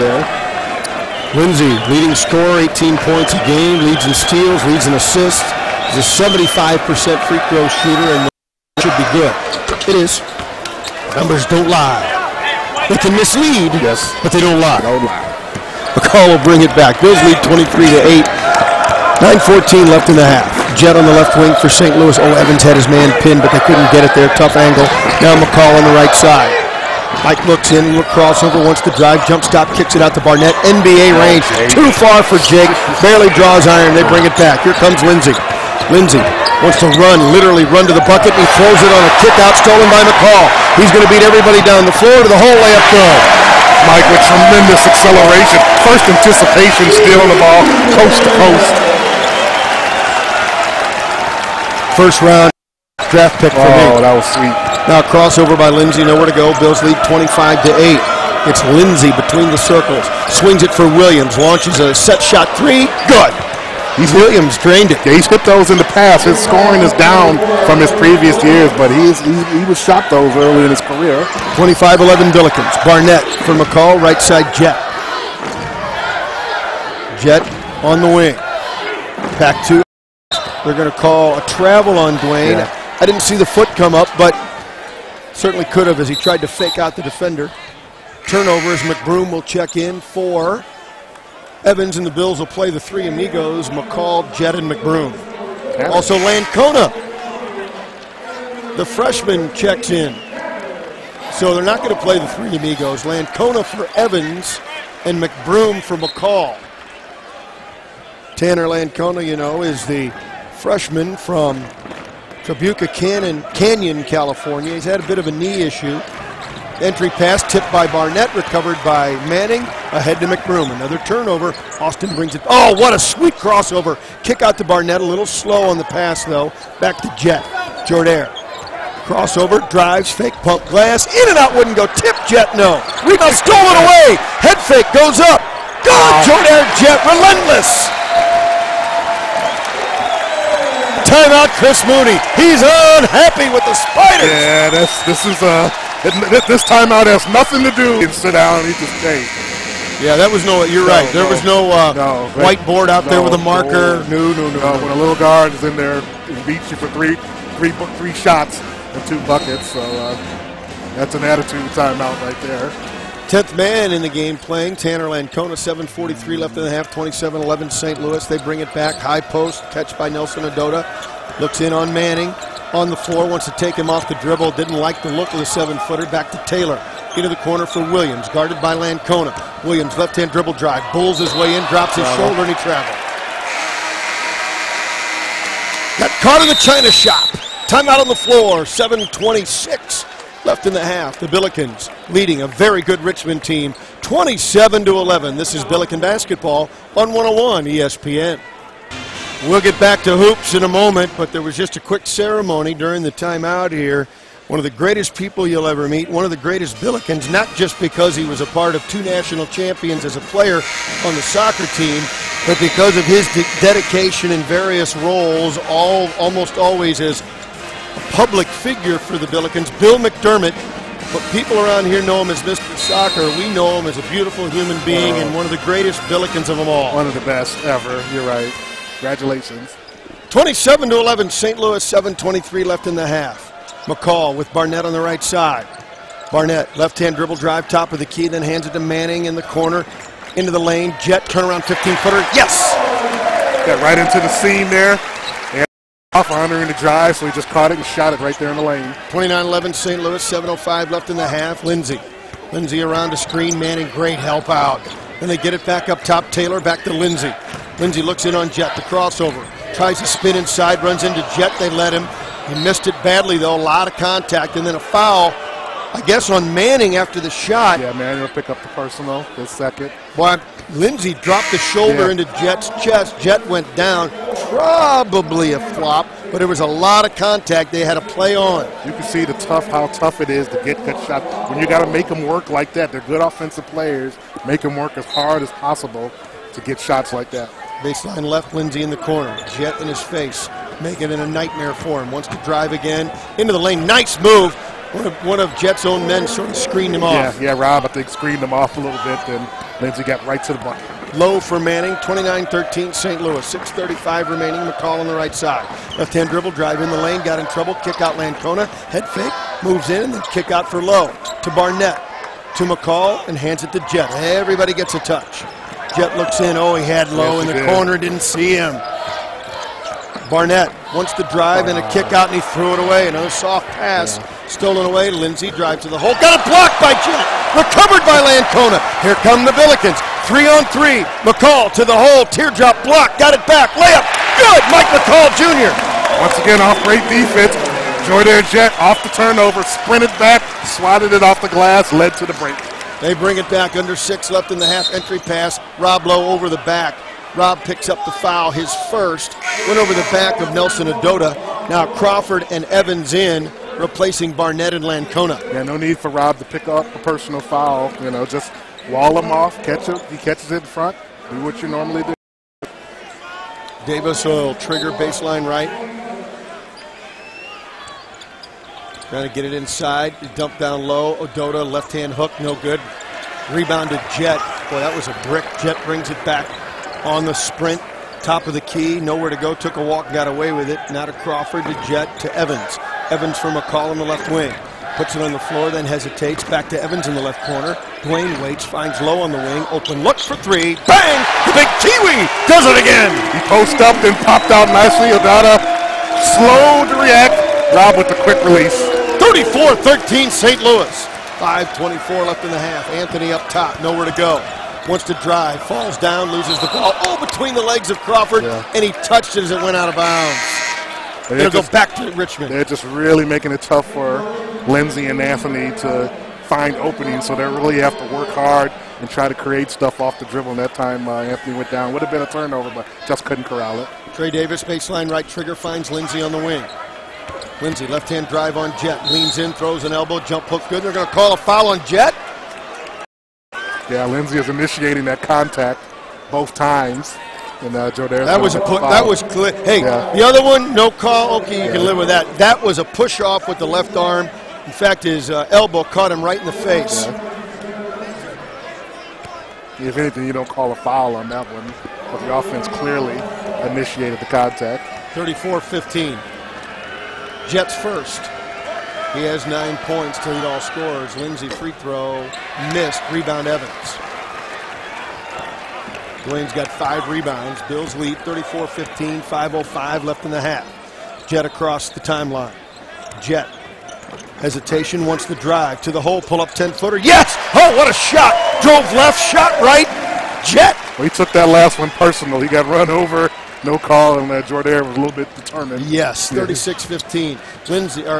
there. Lindsay, leading scorer, 18 points a game, leads in steals, leads in assists. He's a 75% free throw shooter, and should be good. It is. Numbers don't lie. They can mislead, yes, but they don't lie. Don't lie. McCall will bring it back. Bills lead 23-8. 9:14 left in the half. Jett on the left wing for St. Louis. Oh, Evans had his man pinned, but they couldn't get it there. Tough angle. Now McCall on the right side. Mike looks in, little crossover, wants to drive, jump stop, kicks it out to Barnett. NBA range, too far for Jake. Barely draws iron, they bring it back. Here comes Lindsay. Lindsay wants to run, literally run to the bucket, and he throws it on a kick out stolen by McCall. He's going to beat everybody down the floor to the hole layup throw. Mike with tremendous acceleration. First anticipation, stealing the ball coast to coast. First round draft pick for me. Oh, that was sweet. Now crossover by Lindsay, nowhere to go. Bills lead 25-8. It's Lindsay between the circles. Swings it for Williams, launches a set shot three. Good. Williams drained it. Yeah, he's hit those in the past. His scoring is down from his previous years, but he was shot those early in his career. 25-11 Billikens. Barnett for McCall, right side Jett. Jett on the wing. Back to. They're going to call a travel on Dwayne. Yeah. I didn't see the foot come up, but certainly could have as he tried to fake out the defender. Turnovers. McBroom will check in for Evans, and the Bills will play the three amigos, McCall, Jett, and McBroom. Yeah. Also Lancona, the freshman, checks in. So they're not going to play the three amigos. Lancona for Evans and McBroom for McCall. Tanner Lancona, you know, is the freshman from Tribuca Canyon, California. He's had a bit of a knee issue. Entry pass tipped by Barnett, recovered by Manning, ahead to McBroom. Another turnover. Austin brings it. Oh, what a sweet crossover. Kick out to Barnett, a little slow on the pass, though. Back to Jett. Jordair. Crossover, drives, fake pump glass. In and out, wouldn't go. Tip Jett, no. Rebound stolen away. Head fake goes up. Good. Jordair Jett, relentless. Timeout, Chris Mooney. He's unhappy with the Spiders. Yeah, this timeout has nothing to do. He can sit down and he just stay. Yeah, that was no. You're right. There was no whiteboard out there with a marker. No. When a little guard is in there, he beats you for three shots and 2 buckets. So that's an attitude timeout right there. 10th man in the game playing. Tanner Lancona, 7:43 left in the half, 27-11 St. Louis. They bring it back. High post, catch by Nelson Adota. Looks in on Manning. On the floor, wants to take him off the dribble. Didn't like the look of the 7-footer. Back to Taylor. Into the corner for Williams. Guarded by Lancona. Williams, left-hand dribble drive. Bulls his way in, drops his shoulder, and he traveled. Got caught in the China shop. Timeout on the floor. 7:26 left in the half. The Billikens leading a very good Richmond team, 27-11. This is Billiken basketball on 101 ESPN. We'll get back to hoops in a moment, but there was just a quick ceremony during the timeout here. One of the greatest people you'll ever meet, one of the greatest Billikens, not just because he was a part of 2 national champions as a player on the soccer team, but because of his dedication in various roles, almost always as a public figure for the Billikens. Bill McDermott, but people around here know him as Mr. Soccer. We know him as a beautiful human being and one of the greatest Billikens of them all. One of the best ever, you're right. Congratulations. 27-11, St. Louis, 7:23 left in the half. McCall with Barnett on the right side. Barnett, left-hand dribble drive, top of the key, then hands it to Manning in the corner, into the lane. Jett, turnaround 15-footer, yes! Got right into the seam there. And off honoring the drive, so he just caught it and shot it right there in the lane. 29-11, St. Louis, 7:05 left in the half. Lindsay around a screen, Manning, great help out. Then they get it back up top, Taylor, back to Lindsay. Lindsay looks in on Jett, the crossover. Tries to spin inside, runs into Jett, they let him. He missed it badly, though, a lot of contact, and then a foul, I guess, on Manning after the shot. Yeah, Manning will pick up the personal this second. Boy, Lindsay dropped the shoulder into Jett's chest. Jett went down, probably a flop, but there was a lot of contact they had to play on. You can see how tough it is to get good shots. When you got to make them work like that, they're good offensive players. Make them work as hard as possible to get shots like that. Baseline left, Lindsay in the corner. Jett in his face, making it a nightmare for him. Wants to drive again into the lane. Nice move. One of Jett's own men sort of screened him off. Yeah, Rob, I think, screened him off a little bit, and Lindsey got right to the bucket. Low for Manning, 29-13 St. Louis. 6:35 remaining, McCall on the right side. Left-hand dribble, drive in the lane, got in trouble, kick out Lancona, head fake, moves in, and then kick out for Lowe. To Barnett, to McCall, and hands it to Jett. Everybody gets a touch. Jett looks in, oh, he had Lowe in the corner, didn't see him. Barnett wants to drive and a kick out, and he threw it away. Another soft pass, stolen away. Lindsey drives to the hole, got it blocked by Jett. Recovered by Lancona. Here come the Billikens. 3-on-3. McCall to the hole. Teardrop block. Got it back. Layup. Good. Mike McCall Jr. Once again, off great defense. Jordan Jett off the turnover. Sprinted back. Swatted it off the glass. Led to the break. They bring it back. Under 6 left in the half. Entry pass. Rob Lowe over the back. Rob picks up the foul. His first. Went over the back of Nelson Adota. Now Crawford and Evans in, replacing Barnett and Lancona. Yeah, no need for Rob to pick up a personal foul. You know, just wall him off, catch it. He catches it in front. Do what you normally do. Davis will trigger baseline right. Trying to get it inside. Dump down low. Adota, left-hand hook, no good. Rebound to Jett. Boy, that was a brick. Jett brings it back on the sprint. Top of the key, nowhere to go. Took a walk, got away with it. Now to Crawford, to Jett, to Evans. Evans for McCall on the left wing. Puts it on the floor, then hesitates. Back to Evans in the left corner. Dwayne waits, finds Lowe on the wing. Open look for three. Bang! The big Kiwi does it again. He post up, then popped out nicely. Adata slow to react. Rob with the quick release. 34-13 St. Louis. 5:24 left in the half. Anthony up top, nowhere to go. Wants to drive, falls down, loses the ball. Oh, between the legs of Crawford, and he touched it as it went out of bounds. It'll go back to Richmond. They're just really making it tough for Lindsey and Anthony to find openings, so they really have to work hard and try to create stuff off the dribble. And that time Anthony went down. Would have been a turnover, but just couldn't corral it. Trey Davis, baseline right trigger, finds Lindsey on the wing. Lindsey, left-hand drive on Jett, leans in, throws an elbow, jump hook good. They're going to call a foul on Jett. Yeah, Lindsey is initiating that contact both times. And Jordan. That was clear. Hey, the other one, no call. Okay, you can live with that. That was a push off with the left arm. In fact, his elbow caught him right in the face. If anything, you don't call a foul on that one. But the offense clearly initiated the contact. 34-15. Jets first. He has 9 points to lead all scorers. Lindsey free throw missed. Rebound Evans. Dwayne's got 5 rebounds. Bills lead 34-15. 5:05 left in the half. Jett across the timeline. Jett. Hesitation, wants the drive to the hole. Pull up 10-footer. Yes! Oh, what a shot! Drove left, shot right. Jett. Well, he took that last one personal. He got run over. No call, and Jordan was a little bit determined. Yes, 36-15.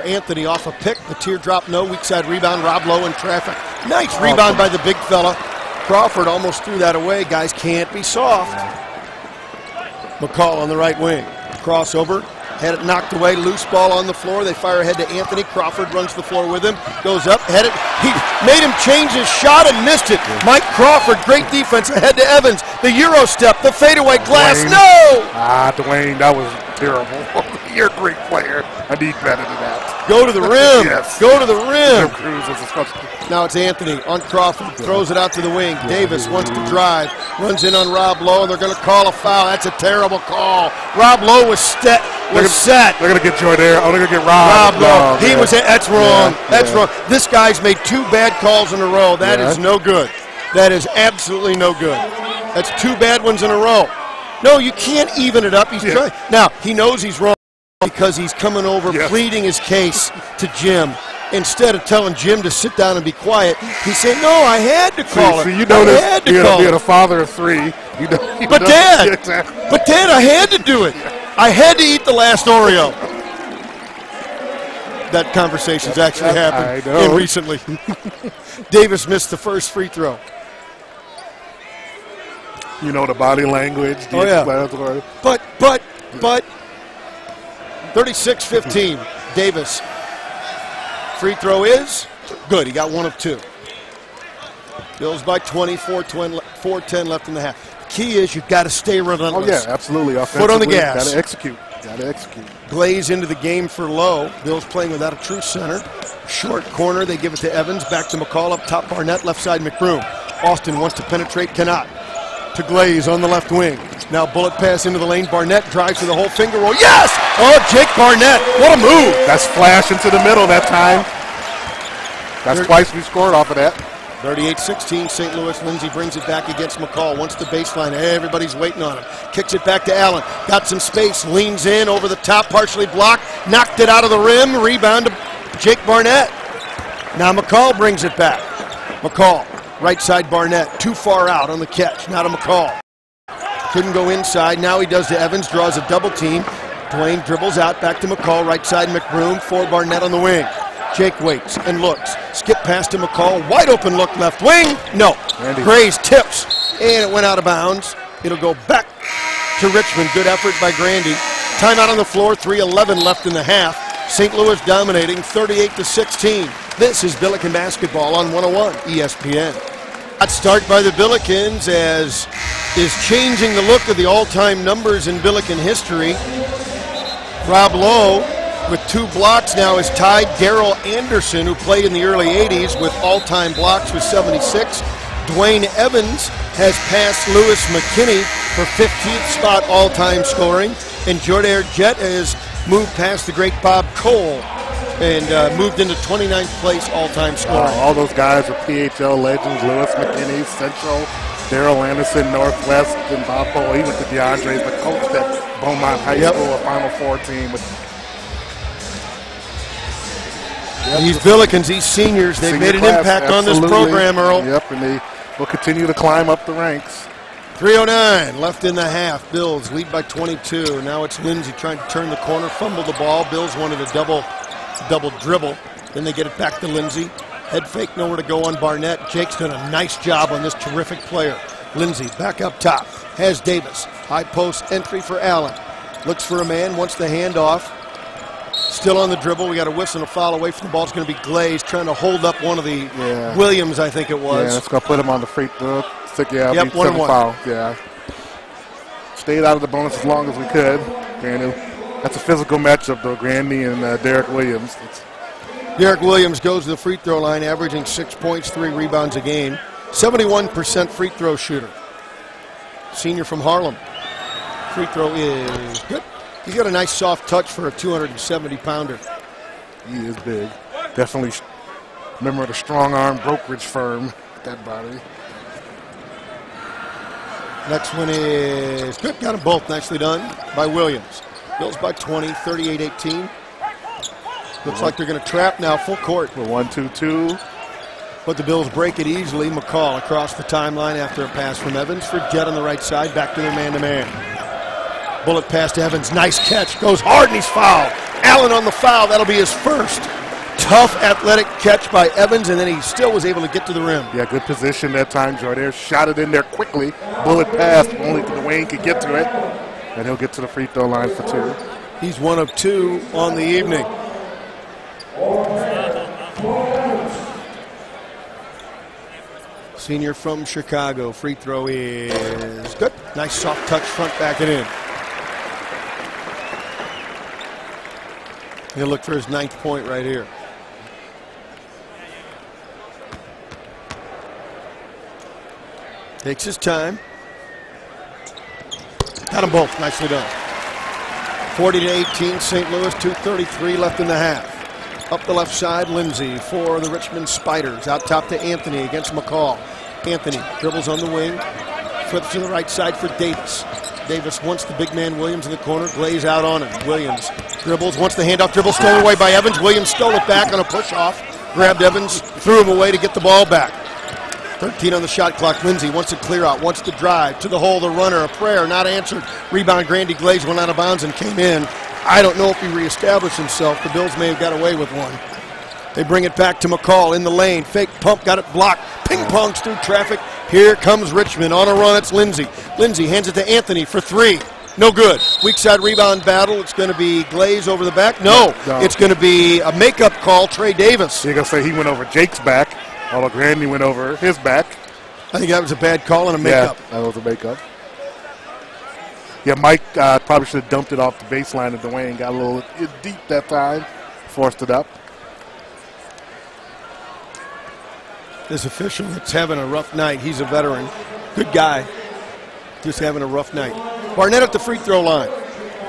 Anthony off a pick. The teardrop, no. Weak side rebound. Rob Lowe in traffic. Nice rebound by the big fella. Crawford almost threw that away. Guys can't be soft. McCall on the right wing. Crossover. Had it knocked away. Loose ball on the floor. They fire ahead to Anthony. Crawford runs the floor with him. Goes up. He made him change his shot and missed it. Mike Crawford, great defense ahead to Evans. The Euro step. The fadeaway glass. Dwayne. No! Dwayne, that was terrible. You're a great player. I need better than that. Go to the rim. Yes. Go to the rim. Now it's Anthony on Crawford. Throws it out to the wing. Davis wants to drive. Runs in on Rob Lowe. They're going to call a foul. That's a terrible call. Rob Lowe was set. They're going to get Jordan. Oh, they're going to get Rob Lowe. That's wrong. That's wrong. This guy's made 2 bad calls in a row. That is no good. That is absolutely no good. That's 2 bad ones in a row. No, you can't even it up. He's trying. Now, he knows he's wrong because he's coming over pleading his case to Jim. Instead of telling Jim to sit down and be quiet, he said, no, I had to call it. You know this, being a father of 3. But Dad, I had to do it. I had to eat the last Oreo. That conversation's actually happened recently. Davis missed the first free throw. You know the body language. But 36-15. Davis. Free throw is good. He got 1 of 2. Bills by 20, 4:10 left in the half. The key is you've got to stay relentless. Oh, yeah, absolutely. Foot on the gas. Got to execute. Glaze into the game for Lowe. Bills playing without a true center. short corner. They give it to Evans. Back to McCall. Up top, Barnett. Left side, McBroom. Austin wants to penetrate. Cannot. To Glaze on the left wing. Now bullet pass into the lane. Barnett drives to the whole finger roll. Yes! Oh, Jake Barnett. What a move. That's flash into the middle that time. That's twice we scored off of that. 38-16, St. Louis. Lindsay brings it back against McCall. Wants the baseline. Everybody's waiting on him. Kicks it back to Allen. Got some space. Leans in over the top. Partially blocked. Knocked it out of the rim. Rebound to Jake Barnett. Now McCall brings it back. McCall. Right side Barnett. Too far out on the catch. Now to McCall. Couldn't go inside. Now he does to Evans. Draws a double team. Dwayne dribbles out. Back to McCall. Right side McBroom. For Barnett on the wing. Jake waits and looks. Skip pass to McCall. Wide open look left wing. No. Grays tips. And it went out of bounds. It'll go back to Richmond. Good effort by Grandy. Timeout on the floor. 3:11 left in the half. St. Louis dominating 38-16. This is Billiken basketball on 101 ESPN. That start by the Billikens as is changing the look of the all-time numbers in Billiken history. Rob Lowe with 2 blocks now is tied Darrell Anderson, who played in the early 80s with all-time blocks with 76. Dwayne Evans has passed Lewis McKinney for 15th spot all-time scoring. And Jordair Jett has moved past the great Bob Cole and moved into 29th place all-time scoring. All those guys are PHL legends. Lewis McKinney, Central, Darrell Anderson, Northwest, and Bob Cole. He went to DeAndre's, the coach at Beaumont High School, a Final Four team. These Billikens, these seniors, they've made an impact on this program, Earl. Yep, and they will continue to climb up the ranks. 3:09 left in the half. Bills lead by 22. Now it's Lindsay trying to turn the corner, fumble the ball. Bills wanted a double dribble. Then they get it back to Lindsay. Head fake, nowhere to go on Barnett. Jake's done a nice job on this terrific player. Lindsay back up top. Has Davis. High post entry for Allen. Looks for a man, wants the handoff. Still on the dribble. We got a whistle and a foul away from the ball. It's going to be Glaze trying to hold up one of the Williams, I think it was. Yeah, it's going to put him on the free throw. Yeah, yep, 1-1. Foul. Yeah. Stayed out of the bonus as long as we could. And that's a physical matchup, though, Grandy and Derek Williams. Derek Williams goes to the free throw line, averaging 6 points, 3 rebounds a game. 71% free throw shooter. Senior from Harlem. Free throw is good. He's got a nice soft touch for a 270-pounder. He is big. Definitely member of the strong arm brokerage firm. That body. Next one is good. Got them both. Nicely done by Williams. Bills by 20, 38-18. Looks like they're going to trap now full court. The 1-2-2. But the Bills break it easily. McCall across the timeline after a pass from Evans for Jett on the right side. Back to their man-to-man. Bullet pass to Evans. Nice catch. Goes hard and he's fouled. Allen on the foul. That'll be his first. Tough athletic catch by Evans, and then he still was able to get to the rim. Yeah, good position that time. Jordair shot it in there quickly. Bullet pass, only Dwayne could get to it. And he'll get to the free throw line for 2. He's 1 of 2 on the evening. Senior from Chicago. Free throw is good. Nice soft touch, front back it in. He'll look for his 9th point right here. Takes his time. Got them both. Nicely done. 40-18, St. Louis, 2:33 left in the half. Up the left side, Lindsay for the Richmond Spiders. Out top to Anthony against McCall. Anthony dribbles on the wing. Flips to the right side for Davis. Davis wants the big man Williams in the corner. Glaze out on him. Williams dribbles, wants the handoff dribble, stolen away by Evans. Williams stole it back on a push-off. Grabbed Evans, threw him away to get the ball back. 13 on the shot clock. Lindsay wants to clear out, wants to drive to the hole. The runner, a prayer, not answered. Rebound, Grandy Glaze went out of bounds and came in. I don't know if he reestablished himself. The Bills may have got away with one. They bring it back to McCall in the lane. Fake pump, got it blocked. Ping-pongs through traffic. Here comes Richmond on a run. It's Lindsay. Lindsay hands it to Anthony for 3. No good. Weak side rebound battle. It's going to be Glaze over the back. No. It's going to be a makeup call, Trey Davis. You're going to say he went over Jake's back, although Grandy went over his back. I think that was a bad call and a makeup. Yeah, that was a makeup. Yeah, Mike probably should have dumped it off the baseline of Dwayne. Got a little deep that time. Forced it up. This official that's having a rough night. He's a veteran. Good guy. Just having a rough night. Barnett at the free throw line.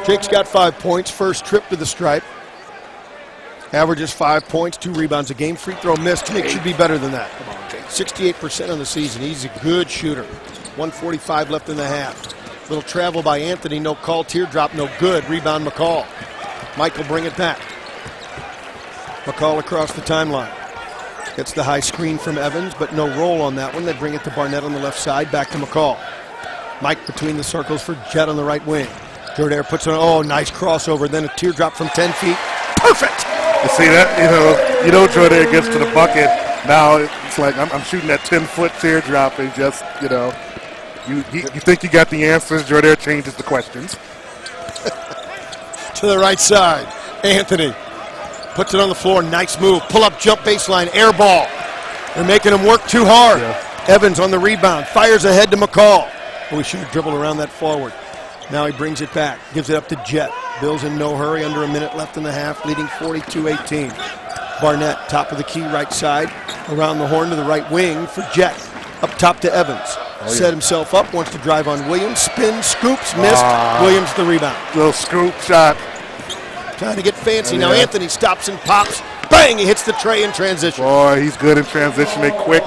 Jake's got 5 points. First trip to the stripe. Averages 5 points, 2 rebounds a game. Free throw missed. Jake should be better than that. 68% on the season. He's a good shooter. 1:45 left in the half. Little travel by Anthony. No call. Teardrop. No good. Rebound McCall. Mike will bring it back. McCall across the timeline. Gets the high screen from Evans, but no roll on that one. They bring it to Barnett on the left side. Back to McCall. Mike between the circles for Jett on the right wing. Jordair puts on, oh, nice crossover. Then a teardrop from 10 feet. Perfect! You see that? Jordair gets to the bucket. Now it's like I'm shooting that 10-foot teardrop and just, you think you got the answers. Jordair changes the questions. To the right side. Anthony puts it on the floor. Nice move. Pull up, jump baseline, air ball. They're making him work too hard. Yeah. Evans on the rebound. Fires ahead to McCall. Oh, he should have dribbled around that forward. Now he brings it back. Gives it up to Jett. Bill's in no hurry. Under a minute left in the half. Leading 42-18. Barnett, top of the key, right side. Around the horn to the right wing for Jett. Up top to Evans. Set himself up. Wants to drive on Williams. Spin, scoops, missed. Williams the rebound. Little scoop shot. Trying to get fancy. Now Anthony stops and pops. Bang! He hits the tray in transition. Boy, he's good in transition. They quick.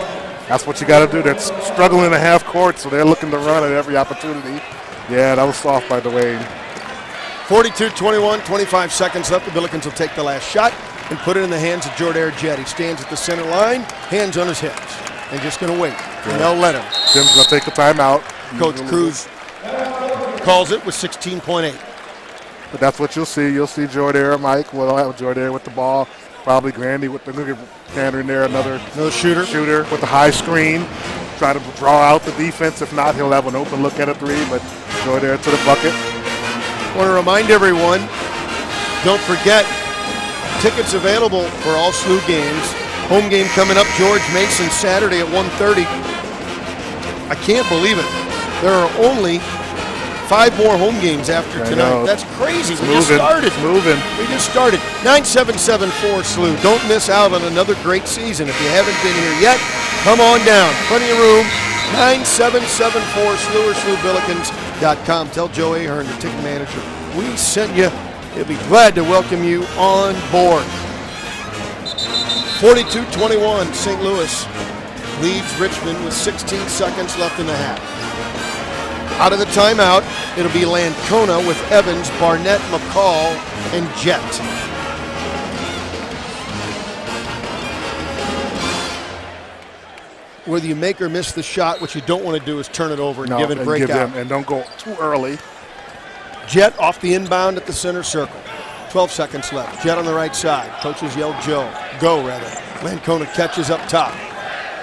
That's what you got to do. They're struggling in the half court, so they're looking to run at every opportunity. Yeah, that was soft by the way. 42-21, 25 seconds left. The Billikens will take the last shot and put it in the hands of Jordair Jett. He stands at the center line, hands on his hips, and just going to wait. Yeah. And they'll let him. Jim's going to take a timeout. Coach Cruz calls it with 16.8. But that's what you'll see. You'll see Jordair, Mike. We'll have Jordair with the ball. Probably Grandy with the Cantor in there. Another shooter with the high screen. Try to draw out the defense. If not, he'll have an open look at a three. But Jordair to the bucket. Want to remind everyone, don't forget, tickets available for all SLU games. Home game coming up, George Mason, Saturday at 1:30. I can't believe it. There are only 5 more home games after tonight. That's crazy. We just started. We just started. 9774 SLU. Don't miss out on another great season. If you haven't been here yet, come on down. Plenty of room. 9774 SLU or SLUBillikens.com. Tell Joe Ahern, the ticket manager, we sent you. He'll be glad to welcome you on board. 42-21, St. Louis leads Richmond with 16 seconds left in the half. Out of the timeout, it'll be Lancona with Evans, Barnett, McCall, and Jett. Whether you make or miss the shot, what you don't want to do is turn it over and give it a breakout. And don't go too early. Jett off the inbound at the center circle. 12 seconds left. Jett on the right side. Coaches yell go rather. Lancona catches up top.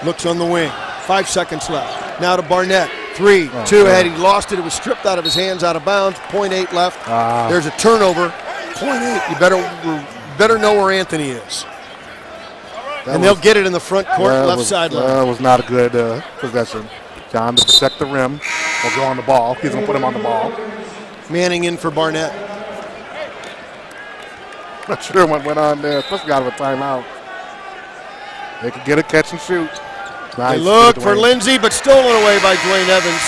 Looks on the wing. 5 seconds left. Now to Barnett. 3, 2 ahead. He lost it. It was stripped out of his hands, out of bounds. 0.8 left. There's a turnover. 0.8. You better know where Anthony is. They'll get it in the front court, left sideline. That was not a good possession. John to protect the rim. Will go on the ball. He's going to put him on the ball. Manning in for Barnett. Not sure what went on there, especially out of a timeout. They could get a catch and shoot. Nice. They look for Lindsey, but stolen away by Dwayne Evans.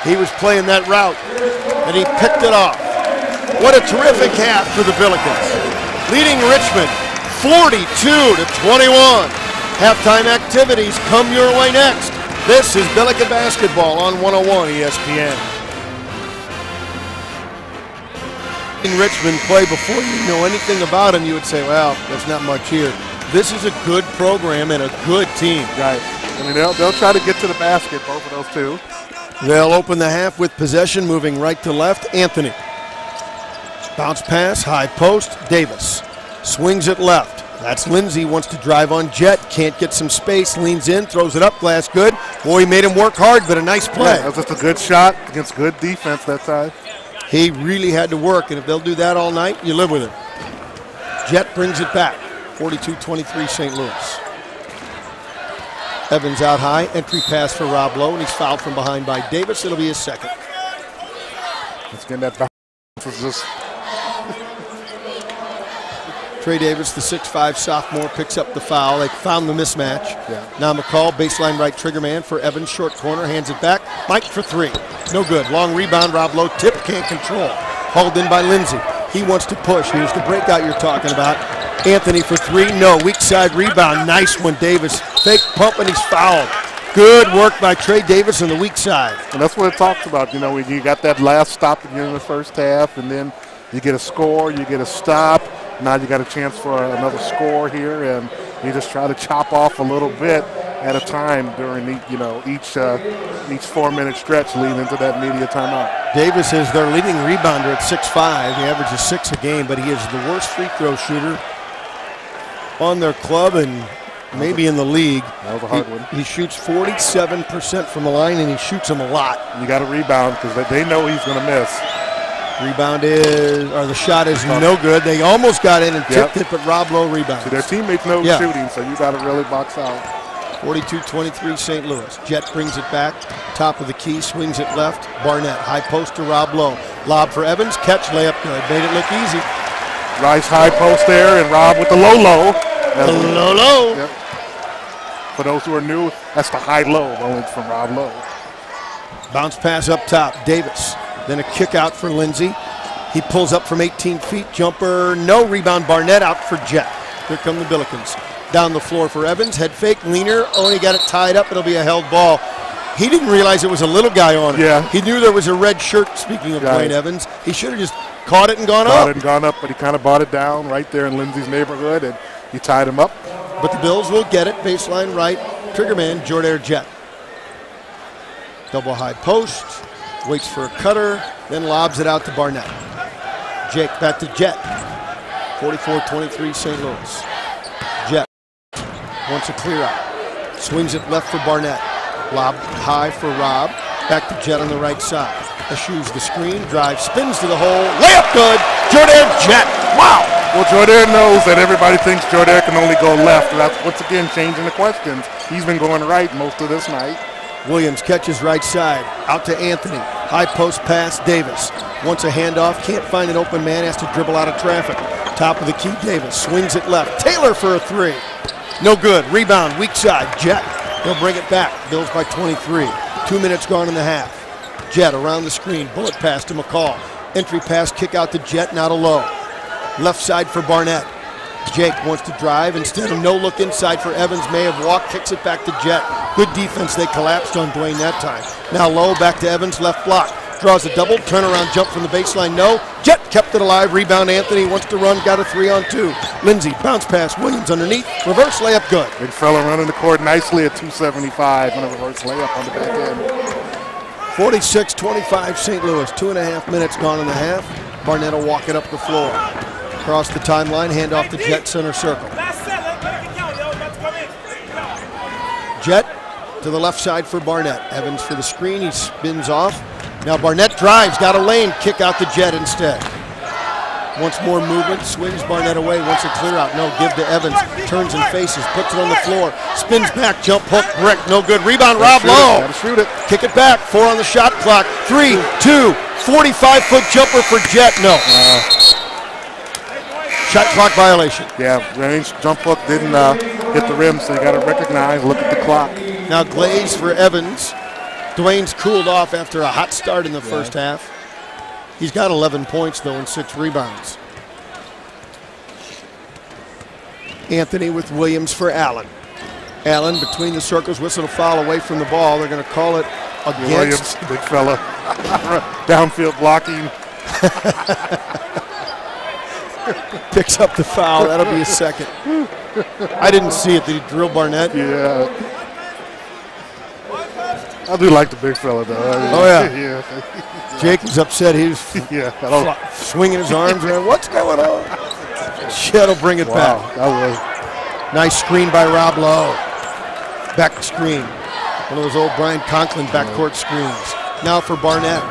He was playing that route, and he picked it off. What a terrific half for the Billikens. Leading Richmond 42-21. Halftime activities come your way next. This is Billiken Basketball on 101 ESPN. In Richmond play before you know anything about him, you would say, well, there's not much here. This is a good program and a good team. Right. I mean, they'll try to get to the basket, both of those two. They'll open the half with possession, moving right to left. Anthony. Bounce pass, high post. Davis swings it left. That's Lindsey, wants to drive on Jett. Can't get some space, leans in, throws it up, glass good. Boy, he made him work hard, but a nice play. Yeah, that was just a good shot against good defense that time. He really had to work, and if they'll do that all night, you live with it. Jett brings it back. 42-23 St. Louis. Evans out high. Entry pass for Rob Lowe, and he's fouled from behind by Davis. It'll be his second. Let's get that bounce. Was just Trey Davis, the 6'5 sophomore, picks up the foul. They found the mismatch. Yeah. Now McCall, baseline right trigger man for Evans, short corner, hands it back. Mike for three. No good. Long rebound, Rob Lowe, tip, can't control. Hauled in by Lindsey. He wants to push. Here's the breakout you're talking about. Anthony for three, no. Weak side rebound, nice one, Davis. Fake pump and he's fouled. Good work by Trey Davis on the weak side. And that's what it talks about, you know, when you got that last stop at the end of the first half, and then you get a score, you get a stop. Now you got a chance for another score here, and you just try to chop off a little bit at a time during each 4-minute stretch leading into that media timeout. Davis is their leading rebounder at 6'5". He averages 6 a game, but he is the worst free throw shooter on their club and maybe in the league. That was a hard one. He shoots 47% from the line, and he shoots them a lot. You got to rebound because they know he's going to miss. The shot is no good. They almost got in and tipped it, but Rob Lowe rebounds. So their teammates know shooting, so you got to really box out. 42-23 St. Louis. Jet brings it back, top of the key, swings it left. Barnett, high post to Rob Lowe. Lob for Evans, catch, layup good. Made it look easy. Nice high post there, and Rob with the low. The low. Yep. For those who are new, that's the high-low, only from Rob Lowe. Bounce pass up top, Davis. Then a kick out for Lindsey. He pulls up from 18 feet, jumper, no rebound. Barnett out for Jet. Here come the Billikens. Down the floor for Evans, head fake, leaner. Oh, he got it tied up. It'll be a held ball. He didn't realize it was a little guy on it. Yeah. He knew there was a red shirt, speaking of Dwayne Evans. He should have just caught it and gone up. But he kind of bought it down right there in Lindsey's neighborhood, and he tied him up. But the Bills will get it, baseline right. Triggerman, Jordair Jet. Double high post. Waits for a cutter, then lobs it out to Barnett. Jake back to Jet. 44-23 St. Louis. Jet wants a clear out. Swings it left for Barnett. Lob high for Rob. Back to Jet on the right side. Eschews the screen, drive, spins to the hole. Layup good. Jordair Jet. Wow. Well, Jordair knows that everybody thinks Jordair can only go left. That's once again changing the questions. He's been going right most of this night. Williams catches right side, out to Anthony. High post pass, Davis. Wants a handoff, can't find an open man, has to dribble out of traffic. Top of the key, Davis swings it left. Taylor for a three. No good, rebound, weak side, Jet. He'll bring it back, Bills by 23. 2 minutes gone in the half. Jet around the screen, bullet pass to McCall. Entry pass, kick out to Jet, now to Lowe. Left side for Barnett. Jake wants to drive. Instead of no look inside for Evans. May have walked, kicks it back to Jet. Good defense. They collapsed on Dwayne that time. Now Lowe back to Evans, left block. Draws a double, turnaround jump from the baseline. No. Jet kept it alive. Rebound Anthony wants to run. Got a 3-on-2. Lindsey, bounce pass. Williams underneath. Reverse layup good. Big fella running the court nicely at 275 and a reverse layup on the back end. 46-25 St. Louis. 2.5 minutes gone in the half. Barnett will walk it up the floor. Across the timeline, hand off to Jet, center circle. Jet to the left side for Barnett. Evans for the screen, he spins off. Now Barnett drives, got a lane, kick out to Jet instead. Wants more movement, swings Barnett away, wants a clear out. No, give to Evans, turns and faces, puts it on the floor, spins back, jump hook, brick, no good. Rebound, Rob Lowe. Gotta shoot it. Kick it back, 4 on the shot clock. 3, 2, 45-foot jumper for Jet, no. Shot clock violation. Yeah, range jump hook didn't hit the rim, so you got to recognize, look at the clock. Now Glaze for Evans. Dwayne's cooled off after a hot start in the first half. He's got 11 points, though, and 6 rebounds. Anthony with Williams for Allen. Allen between the circles, whistle a foul away from the ball. They're going to call it against. Williams, big fella. Downfield blocking. Picks up the foul. That'll be a second. I didn't see it. Did he drill Barnett? Yeah. I do like the big fella, though. Oh, yeah. Jake was upset. He was swinging his arms around. What's going on? Chet will bring it back. That was nice screen by Rob Lowe. Back screen. One of those old Brian Conklin backcourt screens. Now for Barnett.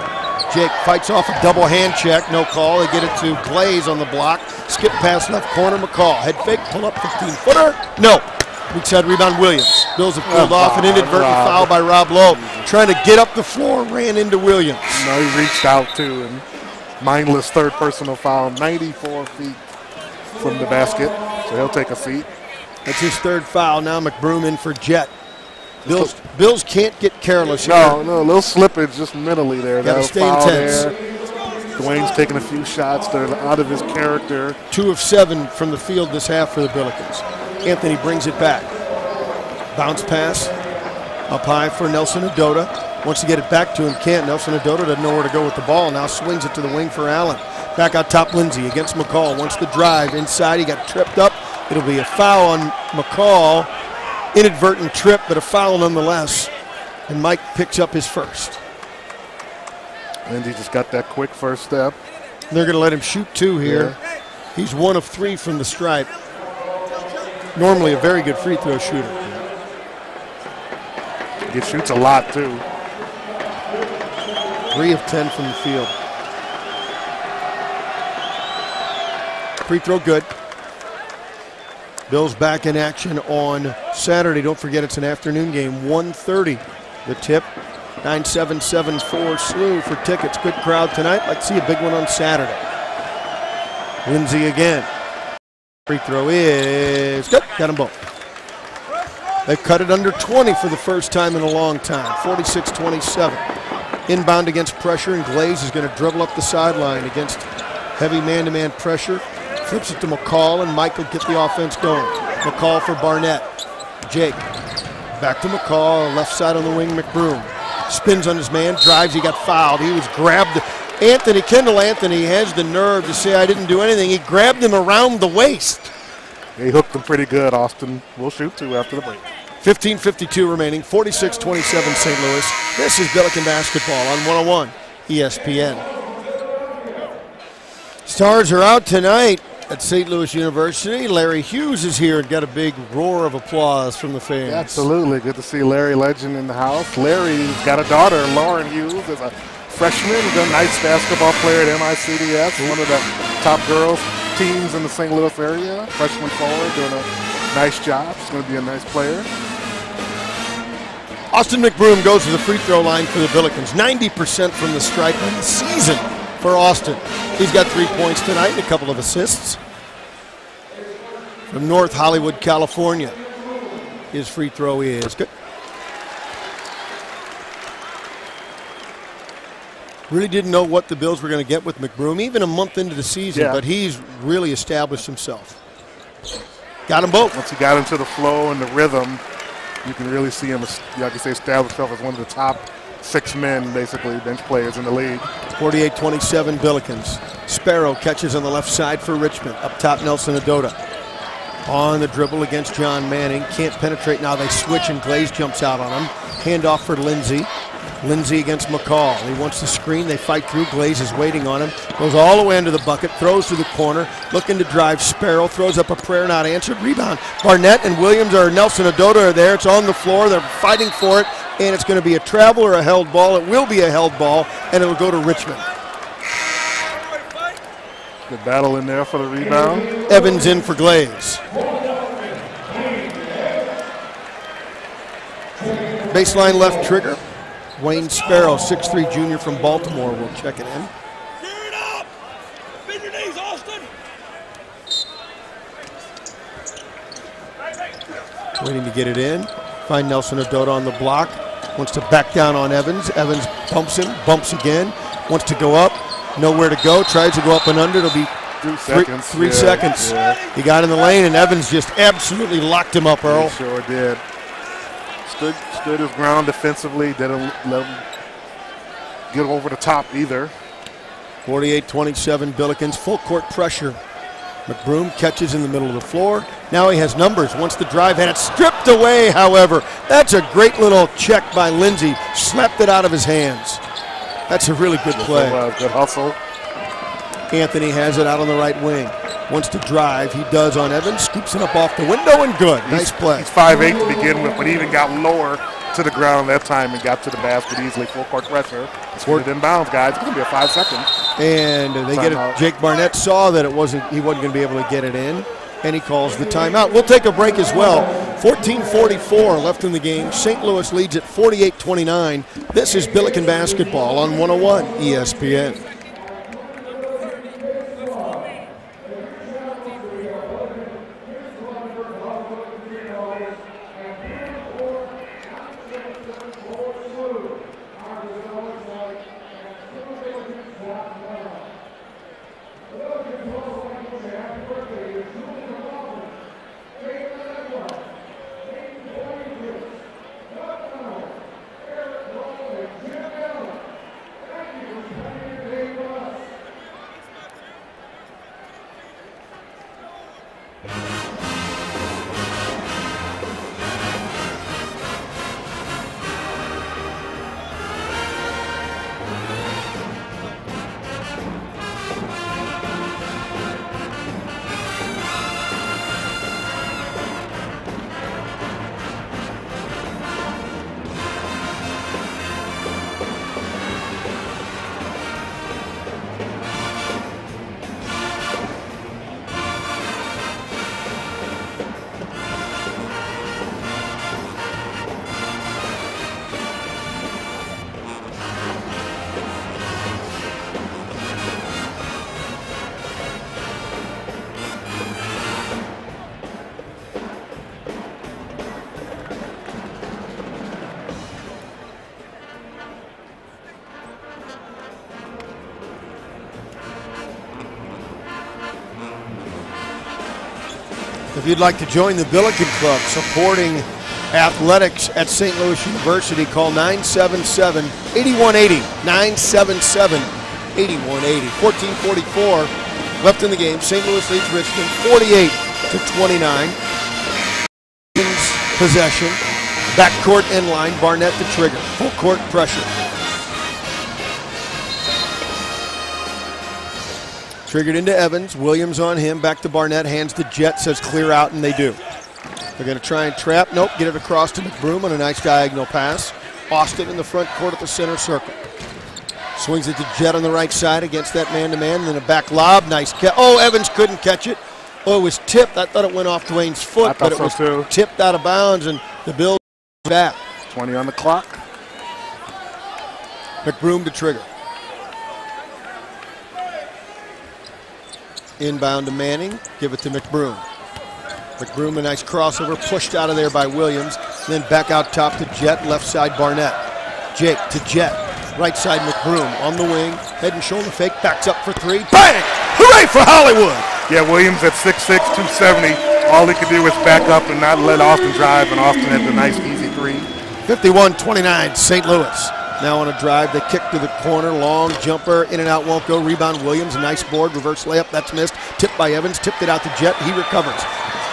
Jake fights off a double hand check. No call. They get it to Glaze on the block. Skip pass left corner. McCall. Head fake. Pull up 15-footer. No. Weak side rebound Williams. Bills have pulled off an inadvertent foul by Rob Lowe. Trying to get up the floor. Ran into Williams. No, he reached out too. And mindless third personal foul. 94 feet. from the basket, so he'll take a seat. That's his third foul. Now McBroom in for Jet. Bills can't get careless here. No, a little slippage just mentally there. Got to stay intense. Dwayne's taking a few shots that are out of his character. 2 of 7 from the field this half for the Billikens. Anthony brings it back. Bounce pass up high for Nelson Adota. Wants to get it back to him, can't. Nelson Adota doesn't know where to go with the ball. Now swings it to the wing for Allen. Back out top, Lindsay against McCall. Wants to drive inside. He got tripped up. It'll be a foul on McCall. Inadvertent trip, but a foul nonetheless. And Mike picks up his first. Lindsay just got that quick first step. They're going to let him shoot 2 here. Yeah. He's 1 of 3 from the stripe. Normally a very good free throw shooter. He shoots a lot too. 3 of 10 from the field. Free throw good. Bills back in action on Saturday. Don't forget it's an afternoon game. 1:30 the tip. 9774 SLU for tickets. Good crowd tonight. Like to see a big one on Saturday. Lindsay again. Free throw is good. Got them both. They've cut it under 20 for the first time in a long time. 46-27. Inbound against pressure, and Glaze is going to dribble up the sideline against heavy man-to-man pressure. Flips it to McCall, and Mike will get the offense going. McCall for Barnett. Jake. Back to McCall, left side on the wing, McBroom. Spins on his man, drives, he got fouled. He was grabbed. Kendall Anthony has the nerve to say, I didn't do anything. He grabbed him around the waist. He hooked him pretty good, Austin. We'll shoot 2 after the break. 15:52 remaining, 46-27 St. Louis. This is Billiken basketball on 101 ESPN. Stars are out tonight at St. Louis University. Larry Hughes is here and got a big roar of applause from the fans. Absolutely. Good to see Larry Legend in the house. Larry's got a daughter, Lauren Hughes, is a freshman, a nice basketball player at MICDS, one of the top girls teams in the St. Louis area. Freshman forward, doing a nice job. She's going to be a nice player. Austin McBroom goes to the free throw line for the Billikens. 90% from the stripe in the season for Austin. He's got 3 points tonight and a couple of assists. From North Hollywood, California. His free throw is good. Really didn't know what the Bills were going to get with McBroom, even a month into the season, but he's really established himself. Got them both. Once he got into the flow and the rhythm, you can really see him, like you say, establish himself as one of the top 6 men, basically, bench players in the league. 48-27 Billikens. Sparrow catches on the left side for Richmond. Up top, Nelson Adota. On the dribble against John Manning. Can't penetrate now. They switch and Glaze jumps out on him. Handoff for Lindsay. Lindsay against McCall. He wants to screen. They fight through. Glaze is waiting on him. Goes all the way into the bucket. Throws to the corner. Looking to drive. Sparrow throws up a prayer not answered. Rebound. Barnett and Williams or Nelson Adota are there. It's on the floor. They're fighting for it. And it's going to be a travel or a held ball. It will be a held ball. And it will go to Richmond. Good battle in there for the rebound. Evans in for Glaze. Baseline left trigger. Wayne Sparrow, 6'3" junior from Baltimore, will check it in. Gear it up! Bend your knees, Austin! Waiting to get it in. Find Nelson Adota on the block. Wants to back down on Evans. Evans bumps him, bumps again. Wants to go up. Nowhere to go. Tries to go up and under. It'll be 3 seconds. Three seconds. Yeah. He got in the lane, and Evans just absolutely locked him up, Earl. He sure did. Stood his ground defensively. Didn't let him get over the top either. 48-27 Billikens. Full court pressure. McBroom catches in the middle of the floor. Now he has numbers. Wants the drive, and it's stripped away, however. That's a great little check by Lindsay. Slapped it out of his hands. That's a really good play. Good hustle. Anthony has it out on the right wing. Wants to drive. He does on Evans. Scoops it up off the window and good. Nice play. He's 5'8" to begin with, but he even got lower to the ground that time and got to the basket easily. Full court pressure. It's put it in bounds, guys. It's going to be a 5 second. And they get it. Jake Barnett saw that he wasn't going to be able to get it in, and he calls the timeout. We'll take a break as well. 14:44 left in the game. St. Louis leads at 48-29. This is Billiken basketball on 101 ESPN. If you'd like to join the Billiken Club supporting athletics at St. Louis University, call 977-8180. 977-8180. 14:44 left in the game. St. Louis leads Richmond 48-29. Possession. Backcourt inline. Barnett the trigger. Full court pressure. Triggered into Evans. Williams on him. Back to Barnett. Hands to Jet. Says clear out, and they do. They're going to try and trap. Nope. Get it across to McBroom on a nice diagonal pass. Austin in the front court at the center circle. Swings it to Jet on the right side against that man-to-man. And then a back lob. Nice catch. Oh, Evans couldn't catch it. Oh, it was tipped. I thought it went off Dwayne's foot, but it was tipped out of bounds, and the Bills back. 20 on the clock. McBroom to trigger. Inbound to Manning. Give it to McBroom. McBroom, a nice crossover, pushed out of there by Williams. Then back out top to Jet, left side Barnett. Jake to Jet. Right side McBroom on the wing. Head and shoulder fake, backs up for three. Bang! Hooray for Hollywood! Yeah, Williams at 6'6", 270. All he could do was back up and not let Austin drive, and Austin had the nice easy three. 51-29, St. Louis. Now on a drive, they kick to the corner, long jumper, in and out, won't go. Rebound Williams, a nice board, reverse layup, that's missed. Tipped by Evans, tipped it out to Jet, he recovers.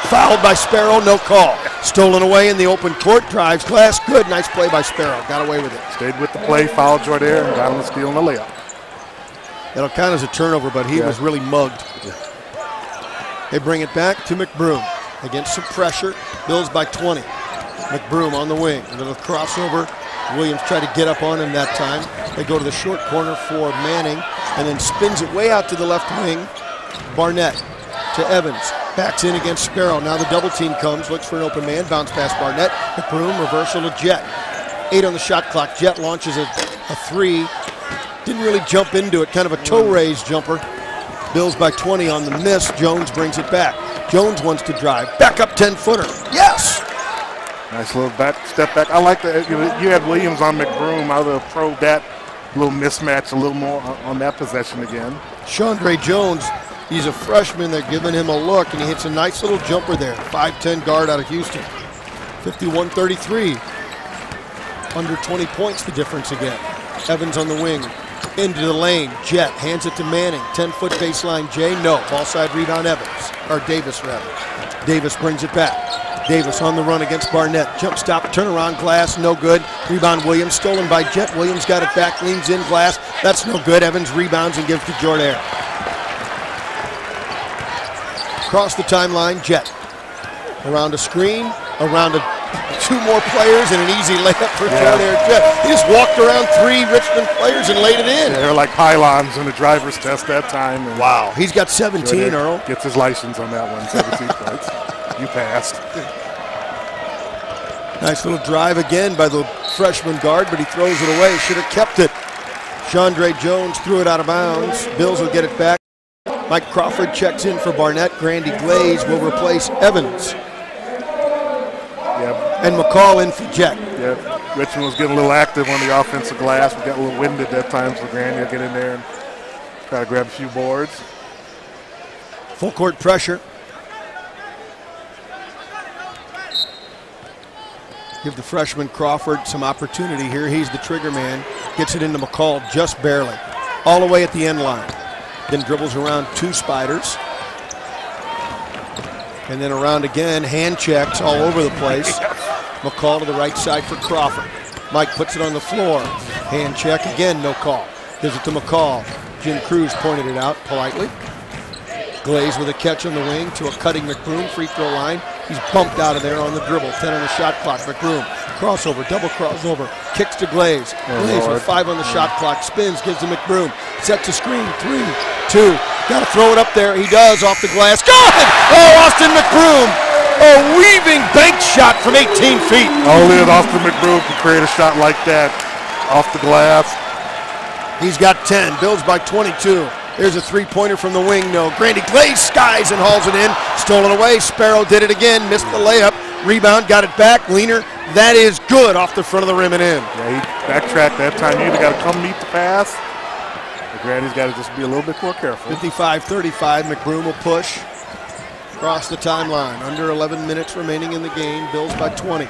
Fouled by Sparrow, no call. Stolen away in the open court, drives glass, good, nice play by Sparrow, got away with it. Stayed with the play, fouled Jordair, and got him the steal and the layup. That'll count as a turnover, but he was really mugged. Yeah. They bring it back to McBroom. Against some pressure, Bills by 20. McBroom on the wing, a little crossover. Williams tried to get up on him that time. They go to the short corner for Manning, and then spins it way out to the left wing. Barnett to Evans, backs in against Sparrow. Now the double team comes, looks for an open man, bounce past Barnett. McBroom, reversal to Jet. 8 on the shot clock. Jet launches a three. Didn't really jump into it, kind of a toe raise jumper. Bills by 20 on the miss. Jones brings it back. Jones wants to drive. Back up 10-footer. Yes! Nice little step back. I like that. You had Williams on McBroom. I would have probed that little mismatch a little more on that possession again. Chandre Jones, he's a freshman. They're giving him a look, and he hits a nice little jumper there. 5'10" guard out of Houston. 51-33. Under 20 points the difference again. Evans on the wing. Into the lane. Jet hands it to Manning. 10-foot baseline J. No. Ball side rebound Evans. Or Davis, rather. Davis brings it back. Davis on the run against Barnett. Jump stop, turnaround glass, no good. Rebound Williams, stolen by Jet. Williams got it back, leans in glass. That's no good. Evans rebounds and gives to Jordair. Across the timeline, Jet. Around a screen, around two more players, and an easy layup for Jordair Jet. He just walked around 3 Richmond players and laid it in. Yeah, they're like pylons in the driver's test that time. And wow, he's got 17, Jordair Earl. Gets his license on that one, 17 points. You passed. Nice little drive again by the freshman guard, but he throws it away. Should have kept it. Chandre Jones threw it out of bounds. Bills will get it back. Mike Crawford checks in for Barnett. Grandy Glaze will replace Evans. Yeah. And McCall in for Jet. Yeah, Richmond was getting a little active on the offensive glass. We got a little winded that time, so Grandy will get in there and try to grab a few boards. Full court pressure. Give the freshman Crawford some opportunity here. He's the trigger man. Gets it into McCall just barely. All the way at the end line. Then dribbles around 2 spiders. And then around again, hand checks all over the place. McCall to the right side for Crawford. Mike puts it on the floor. Hand check, again, no call. Gives it to McCall. Jim Cruz pointed it out politely. Glaze with a catch on the wing to a cutting McBroom, free throw line. He's bumped out of there on the dribble. 10 on the shot clock. McBroom, crossover, double crossover, kicks to Glaze. Glaze with 5 on the shot clock, spins, gives to McBroom. Sets a screen, 3, 2. Got to throw it up there. He does, off the glass. Good! Oh, Austin McBroom. A weaving bank shot from 18 feet. Only Austin McBroom can create a shot like that off the glass. He's got 10. Bills by 22. There's a three-pointer from the wing. No. Grandy Glaze skies and hauls it in. Stolen away. Sparrow did it again. Missed the layup. Rebound. Got it back. Leaner. That is good off the front of the rim and in. Yeah, he backtracked that time. You either got to come meet the pass. Grandy's got to just be a little bit more careful. 55-35. McBroom will push. Across the timeline, under 11 minutes remaining in the game. Bills by 20.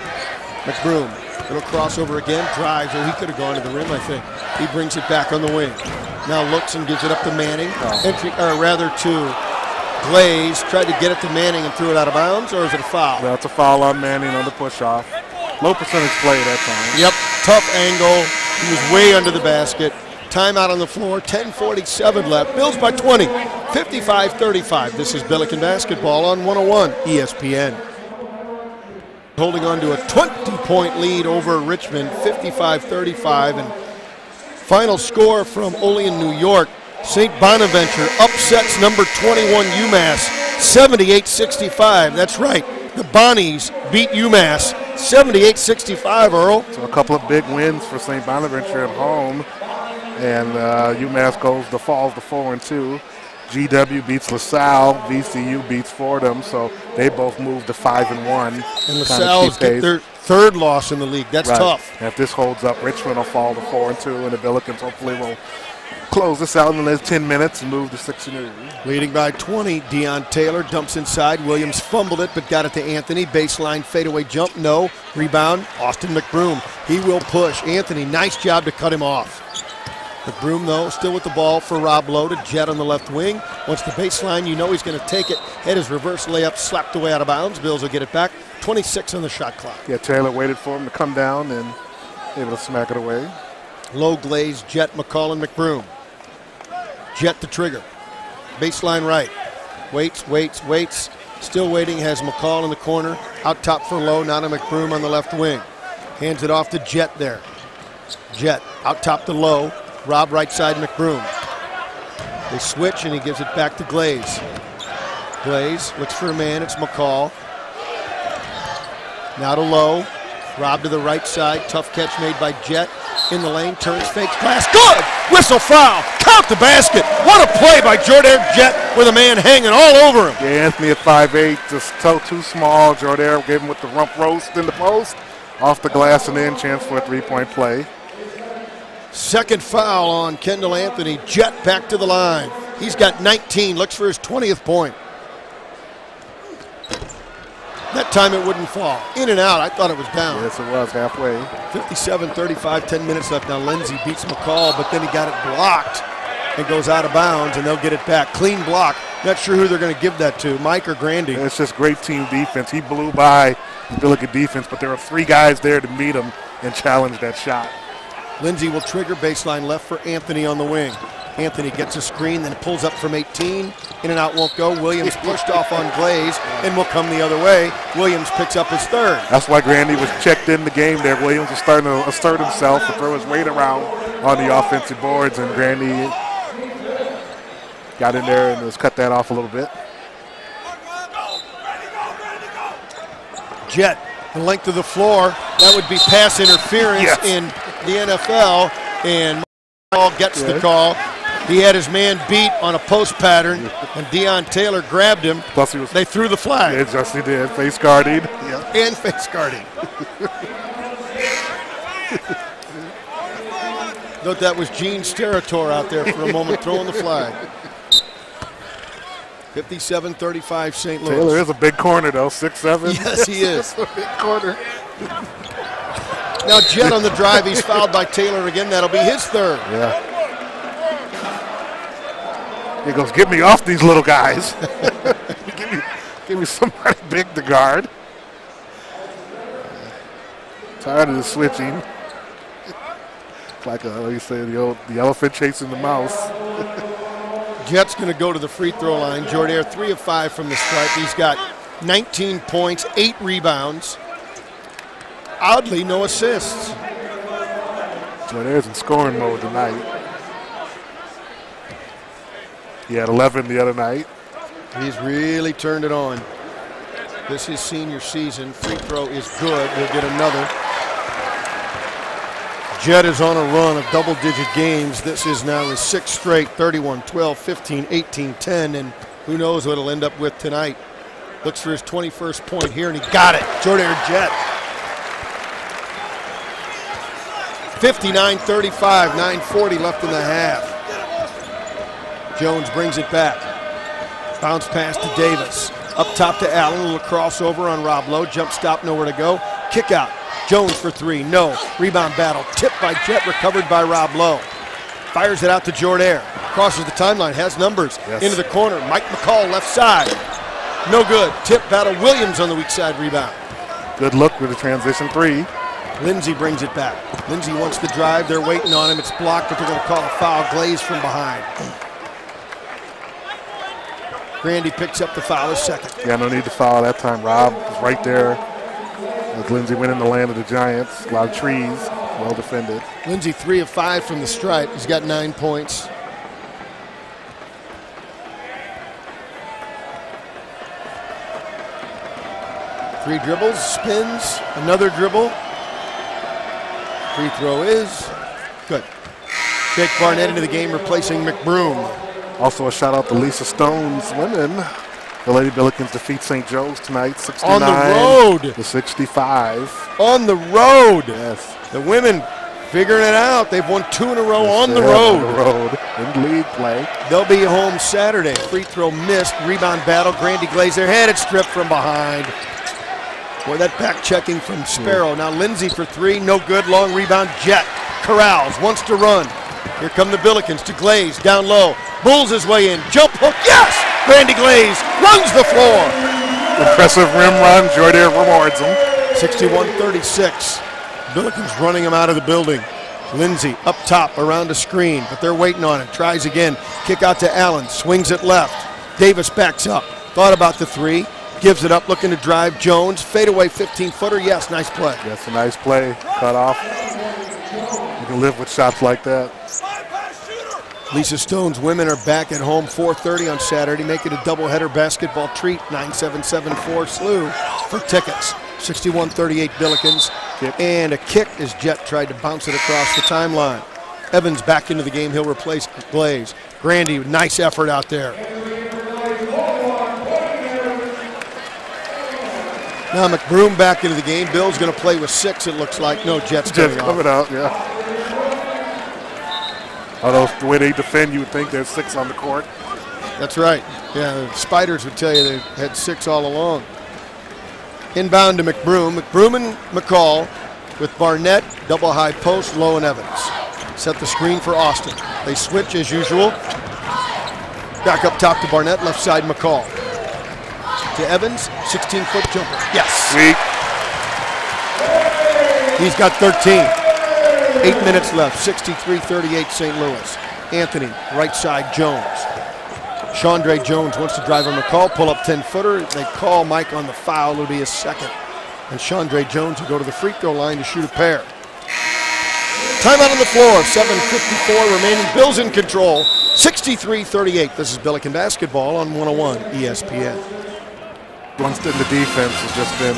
McBroom, little crossover again, drives. Oh, he could have gone to the rim, I think. He brings it back on the wing. Now looks and gives it up to Manning. Entry, or rather to Glaze. Tried to get it to Manning and threw it out of bounds, or is it a foul? That's a foul on Manning on the push-off. Low percentage play that time. Yep, tough angle. He was way under the basket. Timeout on the floor, 10:47 left. Bills by 20, 55-35. This is Billiken basketball on 101 ESPN. Holding on to a 20-point lead over Richmond, 55-35. And final score from Olean, New York. St. Bonaventure upsets number 21 UMass, 78-65. That's right, the Bonnies beat UMass, 78-65, Earl. So a couple of big wins for St. Bonaventure at home. And UMass falls to 4-2. GW beats LaSalle. VCU beats Fordham. So they both move to 5-1. And LaSalle's get their third loss in the league. That's tough. And if this holds up, Richmond will fall to 4-2, and the Billikens hopefully will close this out in the next 10 minutes and move to 6-0. Leading by 20, Deion Taylor dumps inside. Williams fumbled it, but got it to Anthony. Baseline fadeaway jump, no. Rebound, Austin McBroom. He will push. Anthony, nice job to cut him off. McBroom, though, still with the ball for Rob Lowe to Jet on the left wing. Once the baseline, you know he's going to take it. Head his reverse layup, slapped away out of bounds. Bills will get it back. 26 on the shot clock. Yeah, Taylor waited for him to come down and able to smack it away. Low glaze, Jet, McCall, and McBroom. Jet the trigger. Baseline right. Waits. Still waiting, has McCall in the corner. Out top for Lowe, now to McBroom on the left wing. Hands it off to Jet there. Jet out top to Lowe. Rob right side, McBroom. They switch and he gives it back to Glaze. Glaze looks for a man, it's McCall. Now to Lowe. Rob to the right side, tough catch made by Jet. In the lane, turns, fakes, glass, good! Whistle foul, count the basket. What a play by Jordair Jet with a man hanging all over him. Yeah, Anthony at 5'8", just too small. Jordair gave him with the rump roast in the post. Off the glass and in, chance for a three-point play. Second foul on Kendall Anthony. Jet back to the line. He's got 19, looks for his 20th point. That time it wouldn't fall. In and out, I thought it was down. Yes, it was, halfway. 57-35, 10 minutes left. Now Lindsay beats McCall, but then he got it blocked and goes out of bounds, and they'll get it back. Clean block. Not sure who they're going to give that to, Mike or Grandy. It's just great team defense. He blew by the Billiken defense, but there were three guys there to meet him and challenge that shot. Lindsay will trigger, baseline left for Anthony on the wing. Anthony gets a screen, then pulls up from 18. In and out won't go. Williams pushed off on Glaze and will come the other way. Williams picks up his third. That's why Grandy was checked in the game there. Williams was starting to assert himself and throw his weight around on the offensive boards, and Grandy got in there and just cut that off a little bit. Jet, the length of the floor. That would be pass interference in the NFL, and Paul gets the call. He had his man beat on a post pattern, and Deion Taylor grabbed him. Plus they threw the flag. Yeah, just he did. Face guarding. And face guarding. Thought that was Gene Steratore out there for a moment throwing the flag. 57-35 St. Louis. Taylor is a big corner, though, 6'7". Yes, he is. A big corner. Now Jet on the drive. He's fouled by Taylor again. That'll be his third. Yeah. He goes, get me off these little guys. give me somebody big to guard. Tired of the switching. It's like what do you say, the elephant chasing the mouse. Jet's going to go to the free throw line. Jordair 3 of 5 from the stripe. He's got 19 points, 8 rebounds. Oddly, no assists. Jordair's in scoring mode tonight. He had 11 the other night. He's really turned it on. This is senior season. Free throw is good. We'll get another. Jet is on a run of double-digit games. This is now his 6th straight, 31, 12, 15, 18, 10, and who knows what he'll end up with tonight. Looks for his 21st point here, and he got it. Jordair Jet. 59-35, 9:40 left in the half. Jones brings it back. Bounce pass to Davis. Up top to Allen, a little crossover on Rob Lowe. Jump stop, nowhere to go. Kick out. Jones for three, no. Rebound battle, tipped by Jet, recovered by Rob Lowe. Fires it out to Jordair. Crosses the timeline, has numbers. Into the corner, Mike McCall left side. No good. Tip battle, Williams on the weak side rebound. Good look with the transition three. Lindsay brings it back. Lindsay wants the drive, they're waiting on him. It's blocked, but they're going to call a foul. Glaze from behind. Grandy picks up the foul, his second. Yeah, no need to foul that time. Rob was right there as Lindsay went in the land of the Giants. A lot of trees, well defended. Lindsay 3 of 5 from the stripe. He's got 9 points. Three dribbles, spins, another dribble. Free throw is good. Jake Barnett into the game, replacing McBroom. Also a shout out to Lisa Stone's women. The Lady Billikens defeat St. Joe's tonight, 69 on the road to 65. On the road. Yes. The women figuring it out. They've won 2 in a row Yes, on the road. On the road in league play. They'll be home Saturday. Free throw missed. Rebound battle. Grandy Glaze, their head. It's stripped from behind. Boy, that back checking from Sparrow. Now Lindsay for three. No good. Long rebound. Jet corrals. Wants to run. Here come the Billikens to Glaze. Down low. Bulls his way in. Jump hook. Yes! Grandy Glaze runs the floor. Impressive rim run. Jordair rewards him. 61-36. Billikens running him out of the building. Lindsay up top around a screen, but they're waiting on it. Tries again. Kick out to Allen. Swings it left. Davis backs up. Thought about the three. Gives it up, looking to drive Jones. Fadeaway 15-footer. Yes, nice play. That's a nice play. Cut off. You can live with shots like that. Lisa Stone's women are back at home 4:30 on Saturday. Make it a doubleheader basketball treat. 9774 SLU for tickets. 61-38 Billikens. And a kick as Jet tried to bounce it across the timeline. Evans back into the game. He'll replace Glaze. Grandy, nice effort out there. Now McBroom back into the game. Bill's going to play with 6, it looks like. No, Jet's coming out, yeah. Although the way they defend, you would think there's 6 on the court. That's right. Yeah, the Spiders would tell you they had 6 all along. Inbound to McBroom. McBroom and McCall with Barnett, double high post, Lowe and Evans. Set the screen for Austin. They switch as usual. Back up top to Barnett, left side McCall. To Evans, 16-foot jumper. Yes. Sweet. He's got 13. 8 minutes left, 63-38 St. Louis. Anthony, right side Jones. Chandre Jones wants to drive on McCall, pull up 10-footer. They call Mike on the foul. It'll be his second. And Chandre Jones will go to the free throw line to shoot a pair. Timeout on the floor, 7:54 remaining. Bills in control, 63-38. This is Billiken basketball on 101 ESPN. Once in the defense has just been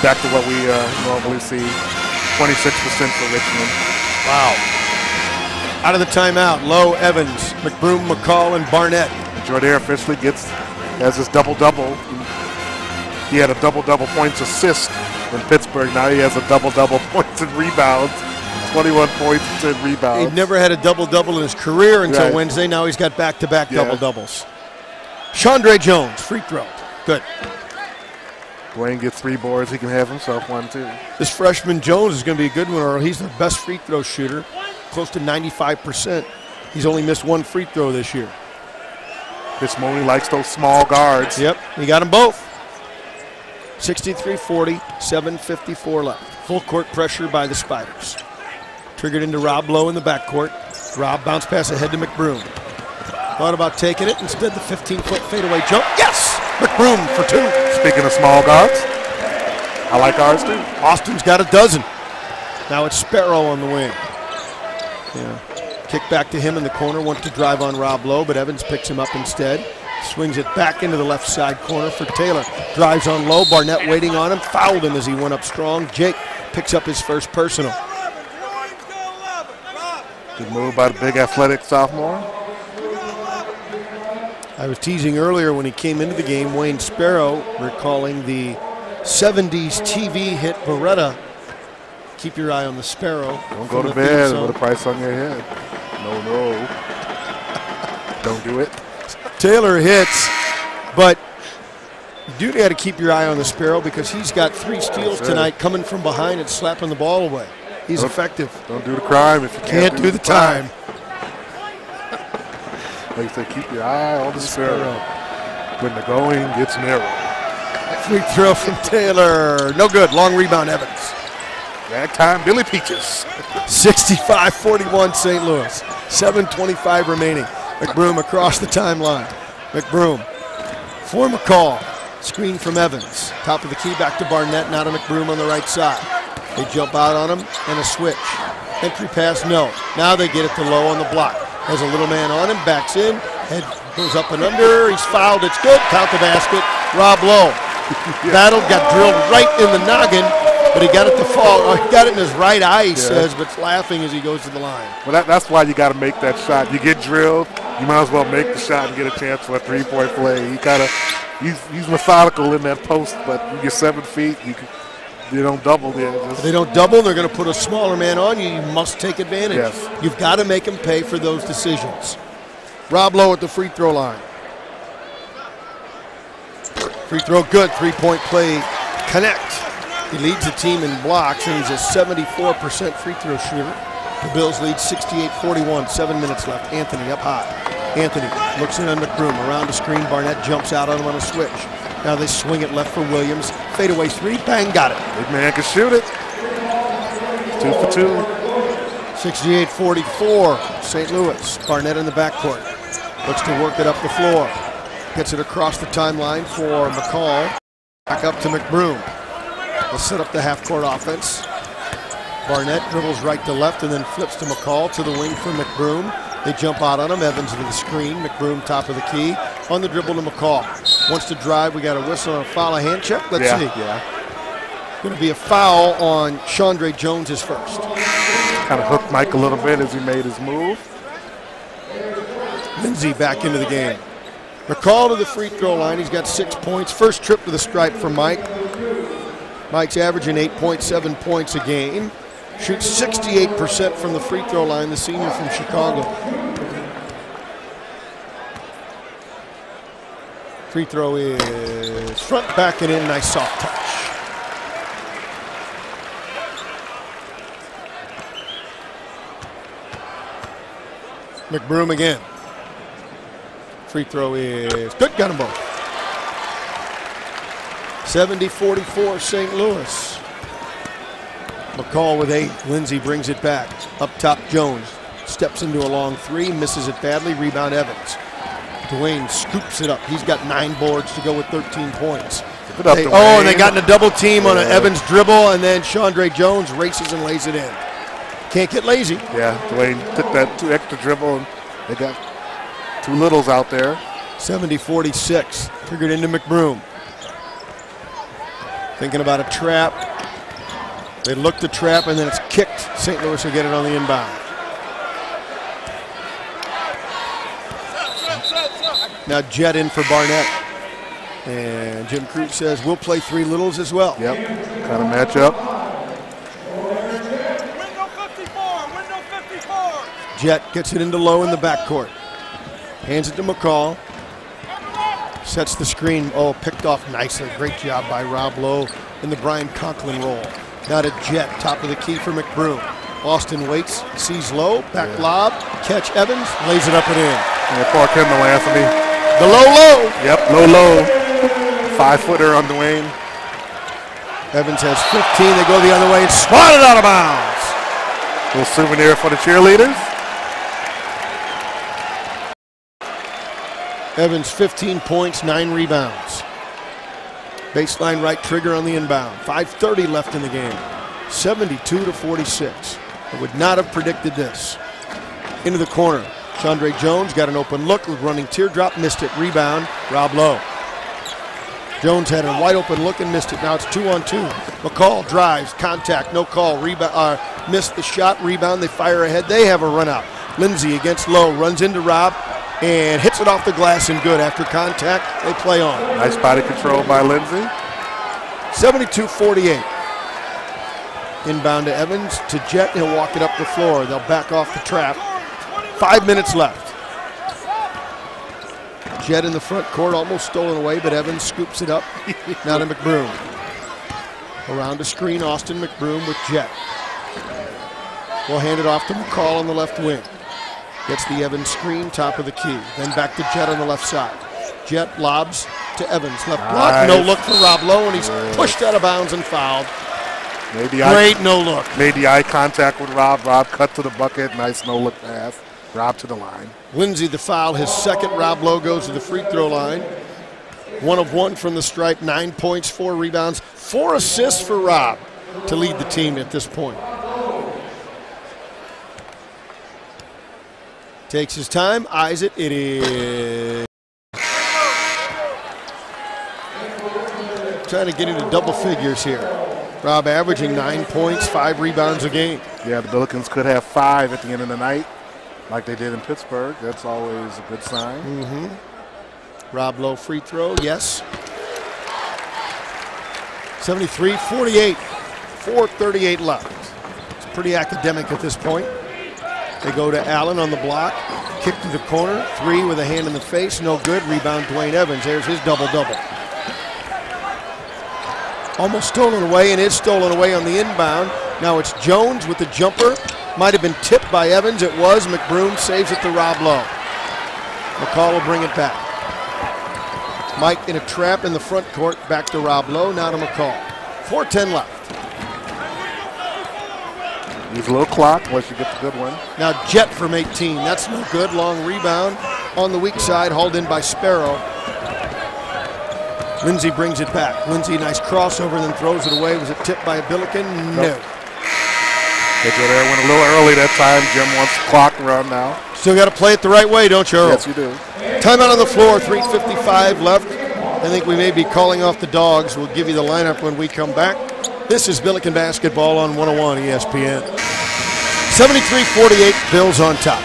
back to what we normally see. 26% for Richmond. Wow. Out of the timeout, Lowe, Evans, McBroom, McCall, and Barnett. Jordair officially has his double-double. He had a double-double points assist in Pittsburgh. Now he has a double-double points and rebounds. 21 points and 10 rebounds. He'd never had a double-double in his career until Wednesday. Now he's got back-to-back double-doubles. Chandre Jones, free throw. Good. Dwayne gets 3 boards. He can have himself one, too. This freshman Jones is going to be a good one, or he's the best free throw shooter, close to 95%. He's only missed 1 free throw this year. Chris Mooney likes those small guards. Yep, he got them both. 63-40, 7:54 left. Full court pressure by the Spiders. Triggered into Rob Lowe in the backcourt. Rob bounce pass ahead to McBroom. Thought about taking it. Instead, the 15-foot fadeaway jump. Yes! McBroom for 2. Speaking of small guards, I like ours too. Austin's got a dozen. Now it's Sparrow on the wing. Yeah. Kick back to him in the corner. Wants to drive on Rob Lowe, but Evans picks him up instead. Swings it back into the left side corner for Taylor. Drives on Lowe. Barnett waiting on him. Fouled him as he went up strong. Jake picks up his first personal. Good move by the big athletic sophomore. I was teasing earlier when he came into the game, Wayne Sparrow, recalling the 70s TV hit Beretta. Keep your eye on the Sparrow. Don't go to bed with a price on your head. No. Don't do it. Taylor hits, but You do got to keep your eye on the Sparrow because he's got 3 steals tonight coming from behind and slapping the ball away. He's effective. Don't do the crime if you can't do the time. Like I said, keep your eye on the Sparrow. When the going gets narrow. Free throw from Taylor. No good. Long rebound, Evans. Rag time, Billy Peaches. 65-41 St. Louis. 7:25 remaining. McBroom across the timeline. McBroom for McCall. Screen from Evans. Top of the key back to Barnett. Now to McBroom on the right side. They jump out on him and a switch. Entry pass, no. Now they get it to Lowe on the block. Has a little man on him, backs in. Head goes up and under. He's fouled. It's good. Count the basket. Rob Lowe. Battle got drilled right in the noggin, but he got it to fall. He got it in his right eye, he says, but laughing as he goes to the line. Well, that's why you got to make that shot. You get drilled, you might as well make the shot and get a chance for a 3-point play. He's methodical in that post, but you get 7 feet, you don't double there. If they don't double, they're going to put a smaller man on you. You must take advantage. Yes. You've got to make him pay for those decisions. Rob Lowe at the free throw line. Free throw good, 3-point play, connect. He leads the team in blocks, and he's a 74% free throw shooter. The Bills lead 68-41, 7 minutes left. Anthony up high. Anthony looks in on McBroom, around the screen. Barnett jumps out on him on a switch. Now they swing it left for Williams. Fadeaway 3, bang, got it. Big man can shoot it. 2 for 2. 68-44, St. Louis. Barnett in the backcourt. Looks to work it up the floor. Gets it across the timeline for McCall. Back up to McBroom. They'll set up the half-court offense. Barnett dribbles right to left and then flips to McCall to the wing for McBroom. They jump out on him. Evans to the screen. McBroom top of the key. On the dribble to McCall. Wants to drive. We got a whistle and a foul, a hand check. Let's see. Yeah. Going to be a foul on Chandre Jones is first. Kind of hooked Mike a little bit as he made his move. Lindsay back into the game. McCall to the free throw line. He's got 6 points. First trip to the stripe for Mike. Mike's averaging 8.7 points a game. Shoots 68% from the free throw line, the senior from Chicago. Free throw is front, back, and in. Nice soft touch. McBroom again. Free throw is good. Got them both. 70-44 St. Louis. McCall with 8. Lindsay brings it back. Up top, Jones steps into a long 3, misses it badly. Rebound, Evans. Dwayne scoops it up. He's got 9 boards to go with 13 points. And they got in a double team on an Evans dribble, and then Chandre Jones races and lays it in. Can't get lazy. Yeah, Dwayne took that 2 extra dribble, and they got 2 littles out there. 70-46. Triggered into McBroom. Thinking about a trap. They look to trap, and then it's kicked. St. Louis will get it on the inbound. Now Jet in for Barnett. And Jim Crute says we'll play 3 littles as well. Yep, kind of match up. Window 54, window 54. Jet gets it into Lowe in the backcourt. Hands it to McCall. Sets the screen. Oh, picked off nicely. Great job by Rob Lowe in the Brian Conklin roll. Now to Jet, top of the key for McBroom. Austin waits, sees Lowe, back lob, catch Evans, lays it up and in. Yeah, poor Kendall Anthony. The low. Yep, low. 5-footer on Dwayne. Evans has 15. They go the other way and swat it out of bounds. Little souvenir for the cheerleaders. Evans 15 points, 9 rebounds. Baseline right trigger on the inbound. 5:30 left in the game. 72-46. I would not have predicted this. Into the corner. Chandre Jones got an open look, running teardrop, missed it. Rebound, Rob Lowe. Jones had a wide open look and missed it. Now it's 2-on-2. McCall drives, contact, no call. Rebound, missed the shot, rebound. They fire ahead. They have a run out. Lindsay against Lowe, runs into Rob and hits it off the glass and good. After contact, they play on. Nice body control by Lindsay. 72-48. Inbound to Evans, to Jet. He'll walk it up the floor. They'll back off the trap. 5 minutes left. Jett in the front court, almost stolen away, but Evans scoops it up. Now to McBroom. Around the screen, Austin McBroom with Jett. Will hand it off to McCall on the left wing. Gets the Evans screen, top of the key. Then back to Jett on the left side. Jett lobs to Evans. Left block, no look for Rob Lowe, and he's pushed out of bounds and fouled. Great no look. Made the eye contact with Rob. Rob cut to the bucket. Nice no look pass. Rob to the line. Lindsay the foul. His second. Rob Lowe goes to the free throw line. 1 of 1 from the stripe. 9 points, 4 rebounds, 4 assists for Rob to lead the team at this point. Takes his time, eyes it. It is. Trying to get into double figures here. Rob averaging 9 points, 5 rebounds a game. Yeah, the Billikens could have 5 at the end of the night, like they did in Pittsburgh. That's always a good sign. Rob Lowe free throw, yes. 73-48, 4:38 left. It's pretty academic at this point. They go to Allen on the block, kick to the corner, 3 with a hand in the face, no good. Rebound Dwayne Evans, there's his double-double. Almost stolen away, and is stolen away on the inbound. Now it's Jones with the jumper. Might have been tipped by Evans. It was. McBroom saves it to Rob Lowe. McCall will bring it back. Mike in a trap in the front court. Back to Rob Lowe. Now to McCall. 4:10 left. Use a little clock once you get the good one. Now Jett from 18. That's no good. Long rebound on the weak side. Hauled in by Sparrow. Lindsay brings it back. Lindsay, nice crossover, then throws it away. Was it tipped by a Billiken? No. They go there, went a little early that time. Jim wants the clock to run now. Still got to play it the right way, don't you, Earl? Yes, you do. Timeout on the floor, 3:55 left. I think we may be calling off the dogs. We'll give you the lineup when we come back. This is Billiken basketball on 101 ESPN. 73-48, Bills on top.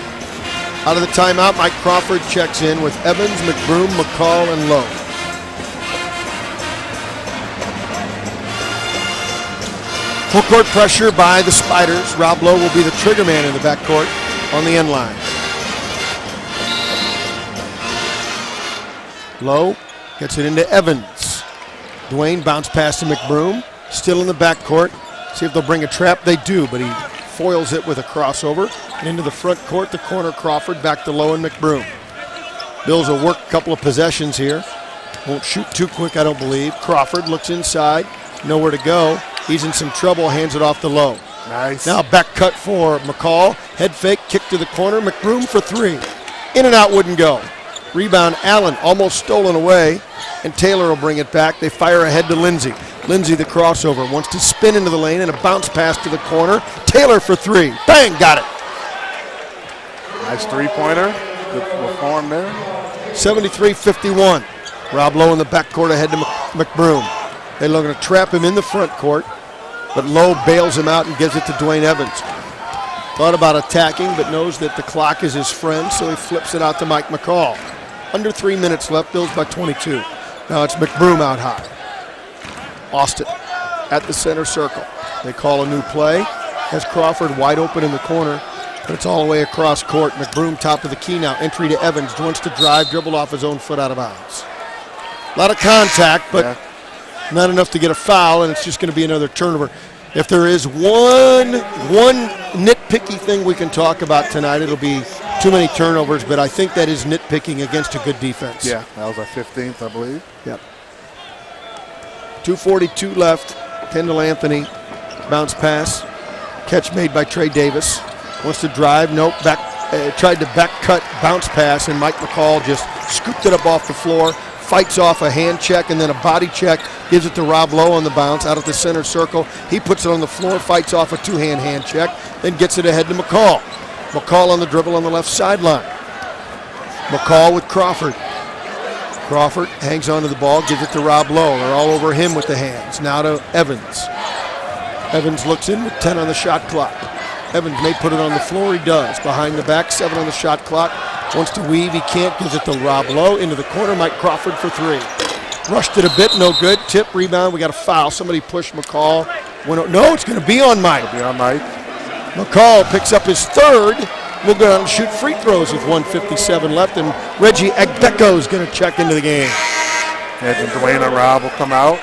Out of the timeout, Mike Crawford checks in with Evans, McBroom, McCall, and Lowe. Full court pressure by the Spiders. Rob Lowe will be the trigger man in the backcourt on the end line. Lowe gets it into Evans. Dwayne bounce pass to McBroom. Still in the backcourt. See if they'll bring a trap. They do, but he foils it with a crossover. And into the front court, the corner Crawford, back to Lowe and McBroom. Bills will work a couple of possessions here. Won't shoot too quick, I don't believe. Crawford looks inside. Nowhere to go. He's in some trouble, hands it off to Lowe. Nice. Now back cut for McCall. Head fake, kick to the corner. McBroom for 3. In and out, wouldn't go. Rebound, Allen, almost stolen away, and Taylor will bring it back. They fire ahead to Lindsay. Lindsay, the crossover, wants to spin into the lane and a bounce pass to the corner. Taylor for 3. Bang, got it. Nice three-pointer. Good perform there. 73-51. Rob Lowe in the backcourt ahead to McBroom. They're looking to trap him in the front court, but Lowe bails him out and gives it to Dwayne Evans. Thought about attacking, but knows that the clock is his friend, so he flips it out to Mike McCall. Under 3 minutes left, Bills by 22. Now it's McBroom out high. Austin at the center circle. They call a new play. Has Crawford wide open in the corner, but it's all the way across court. McBroom top of the key now. Entry to Evans. Wants to drive, dribble off his own foot out of bounds. A lot of contact, but not enough to get a foul, and it's just going to be another turnover. If there is one nitpicky thing we can talk about tonight, it'll be too many turnovers, but I think that is nitpicking against a good defense. Yeah, that was our 15th, I believe. Yep. 2:42 left. Kendall Anthony, bounce pass. Catch made by Trey Davis. Wants to drive, nope, back. Tried to back cut, bounce pass, and Mike McCall just scooped it up off the floor. Fights off a hand check and then a body check, gives it to Rob Lowe on the bounce out of the center circle. He puts it on the floor, fights off a two-hand hand check, then gets it ahead to McCall. McCall on the dribble on the left sideline. McCall with Crawford. Crawford hangs onto the ball, gives it to Rob Lowe. They're all over him with the hands. Now to Evans. Evans looks in with 10 on the shot clock. Evans may put it on the floor, he does. Behind the back, 7 on the shot clock. Wants to weave, he can't, gives it to Rob Lowe. Into the corner, Mike Crawford for 3. Rushed it a bit, no good. Tip, rebound, we got a foul. Somebody pushed McCall. No, it's going to be on Mike. It'll be on Mike. McCall picks up his 3rd, will go down and shoot free throws with 1:57 left, and Reggie Agbeko is going to check into the game. And Dwayne Robb will come out.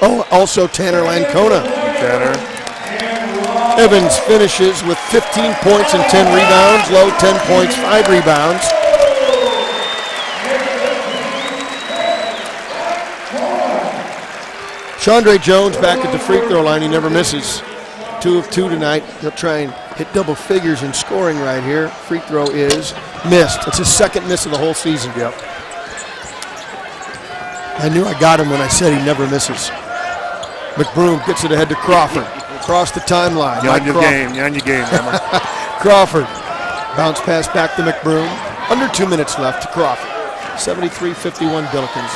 Oh, also Tanner Lancona. Tanner. Evans finishes with 15 points and 10 rebounds. Lowe, 10 points, 5 rebounds. Chandre Jones back at the free throw line. He never misses. 2 of 2 tonight. He'll try and hit double figures in scoring right here. Free throw is missed. It's his second miss of the whole season. Yep. I knew I got him when I said he never misses. McBroom gets it ahead to Crawford. Across the timeline. You're on your game. You're on your game, Emma. Crawford. Bounce pass back to McBroom. Under 2 minutes left to Crawford. 73-51 Billikens.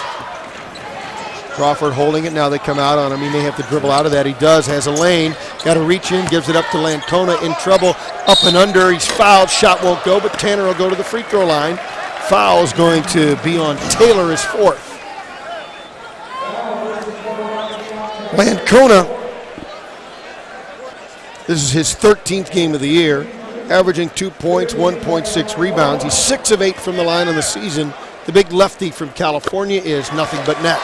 Crawford holding it. Now they come out on him. He may have to dribble out of that. He does. Has a lane. Got to reach in. Gives it up to Lancona. In trouble. Up and under. He's fouled. Shot won't go, but Tanner will go to the free throw line. Foul is going to be on Taylor, his 4th. Lancona, this is his 13th game of the year, averaging 2 points, 1.6 rebounds. He's 6 of 8 from the line on the season. The big lefty from California is nothing but net.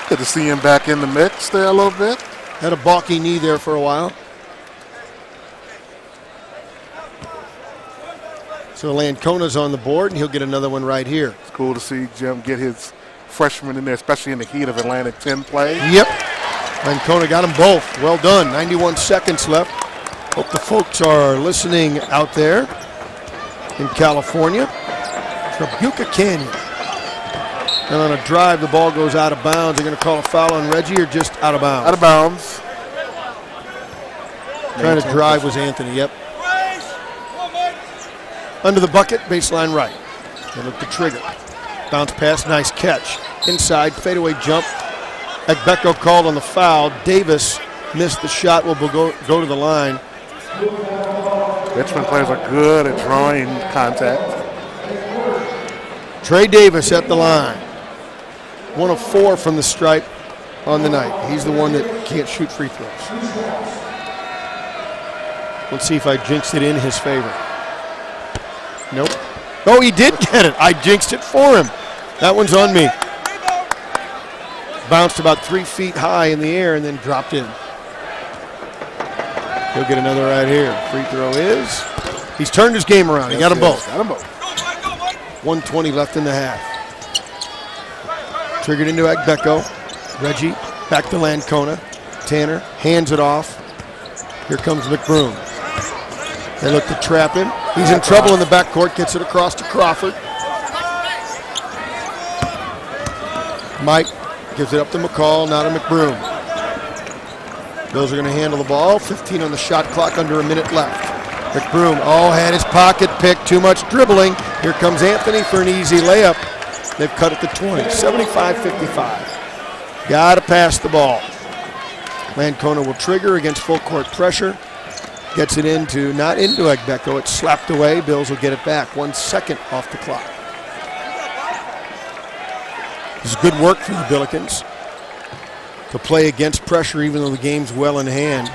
Good to see him back in the mix there a little bit. Had a balky knee there for a while. So Lancona's on the board, and he'll get another one right here. It's cool to see Jim get his freshman in there, especially in the heat of Atlantic 10 play. Yep. Lancona got them both. Well done. 91 seconds left. Hope the folks are listening out there in California. Trabuca Canyon. And on a drive, the ball goes out of bounds. They're going to call a foul on Reggie or just out of bounds? Out of bounds. Trying to drive was Anthony, yep. Under the bucket, baseline right. They look to trigger. Bounce pass, nice catch. Inside, fadeaway jump. Agbeko called on the foul. Davis missed the shot, will go to the line. Richmond players are good at drawing contact. Trey Davis at the line. 1 of 4 from the stripe on the night. He's the one that can't shoot free throws. Let's see if I jinxed it in his favor. Nope. Oh, he did get it. I jinxed it for him. That one's on me. Bounced about 3 feet high in the air and then dropped in. He'll get another right here. Free throw is. He's turned his game around. He got them both. Got them both. 1:20 left in the half. Triggered into Agbeko. Reggie back to Lancona. Tanner hands it off. Here comes McBroom. They look to trap him. He's in trouble in the backcourt. Gets it across to Crawford. Mike gives it up to McCall, now to McBroom. Bills are going to handle the ball. 15 on the shot clock, under a minute left. McBroom, had his pocket picked, too much dribbling. Here comes Anthony for an easy layup. They've cut it to 20, 75-55. Got to pass the ball. Lancona will trigger against full court pressure. Gets it not into Agbeko, it's slapped away. Bills will get it back. 1 second off the clock. This is good work for the Billikens to play against pressure even though the game's well in hand.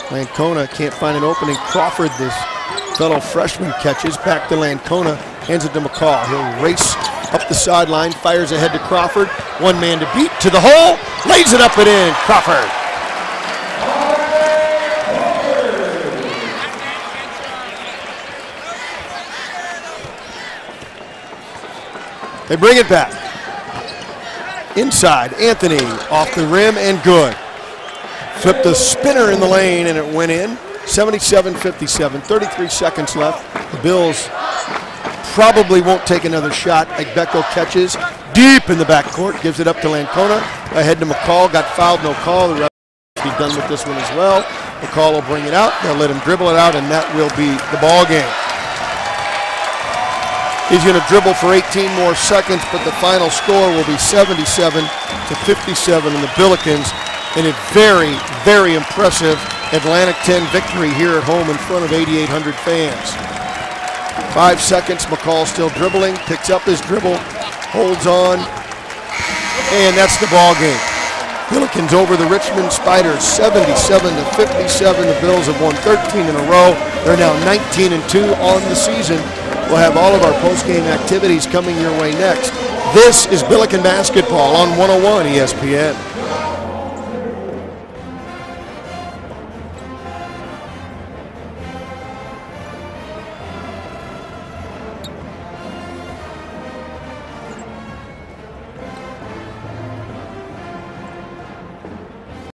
Lancona can't find an opening. Crawford, this fellow freshman, catches. Back to Lancona, hands it to McCall. He'll race up the sideline, fires ahead to Crawford. One man to beat, to the hole, lays it up and in. Crawford. They bring it back. Inside, Anthony off the rim and good. Flipped a spinner in the lane and it went in. 77-57, 33 seconds left. The Bills probably won't take another shot. Agbeko catches deep in the backcourt, gives it up to Lancona. Ahead to McCall, got fouled, no call. The ref will be done with this one as well. McCall will bring it out. They'll let him dribble it out and that will be the ball game. He's going to dribble for 18 more seconds, but the final score will be 77-57, and the Billikens in a very, very impressive Atlantic 10 victory here at home in front of 8,800 fans. 5 seconds, McCall still dribbling, picks up his dribble, holds on, and that's the ball game. Billikens over the Richmond Spiders, 77-57. The Bills have won 13 in a row. They're now 19-2 on the season. We'll have all of our post-game activities coming your way next. This is Billiken Basketball on 101 ESPN.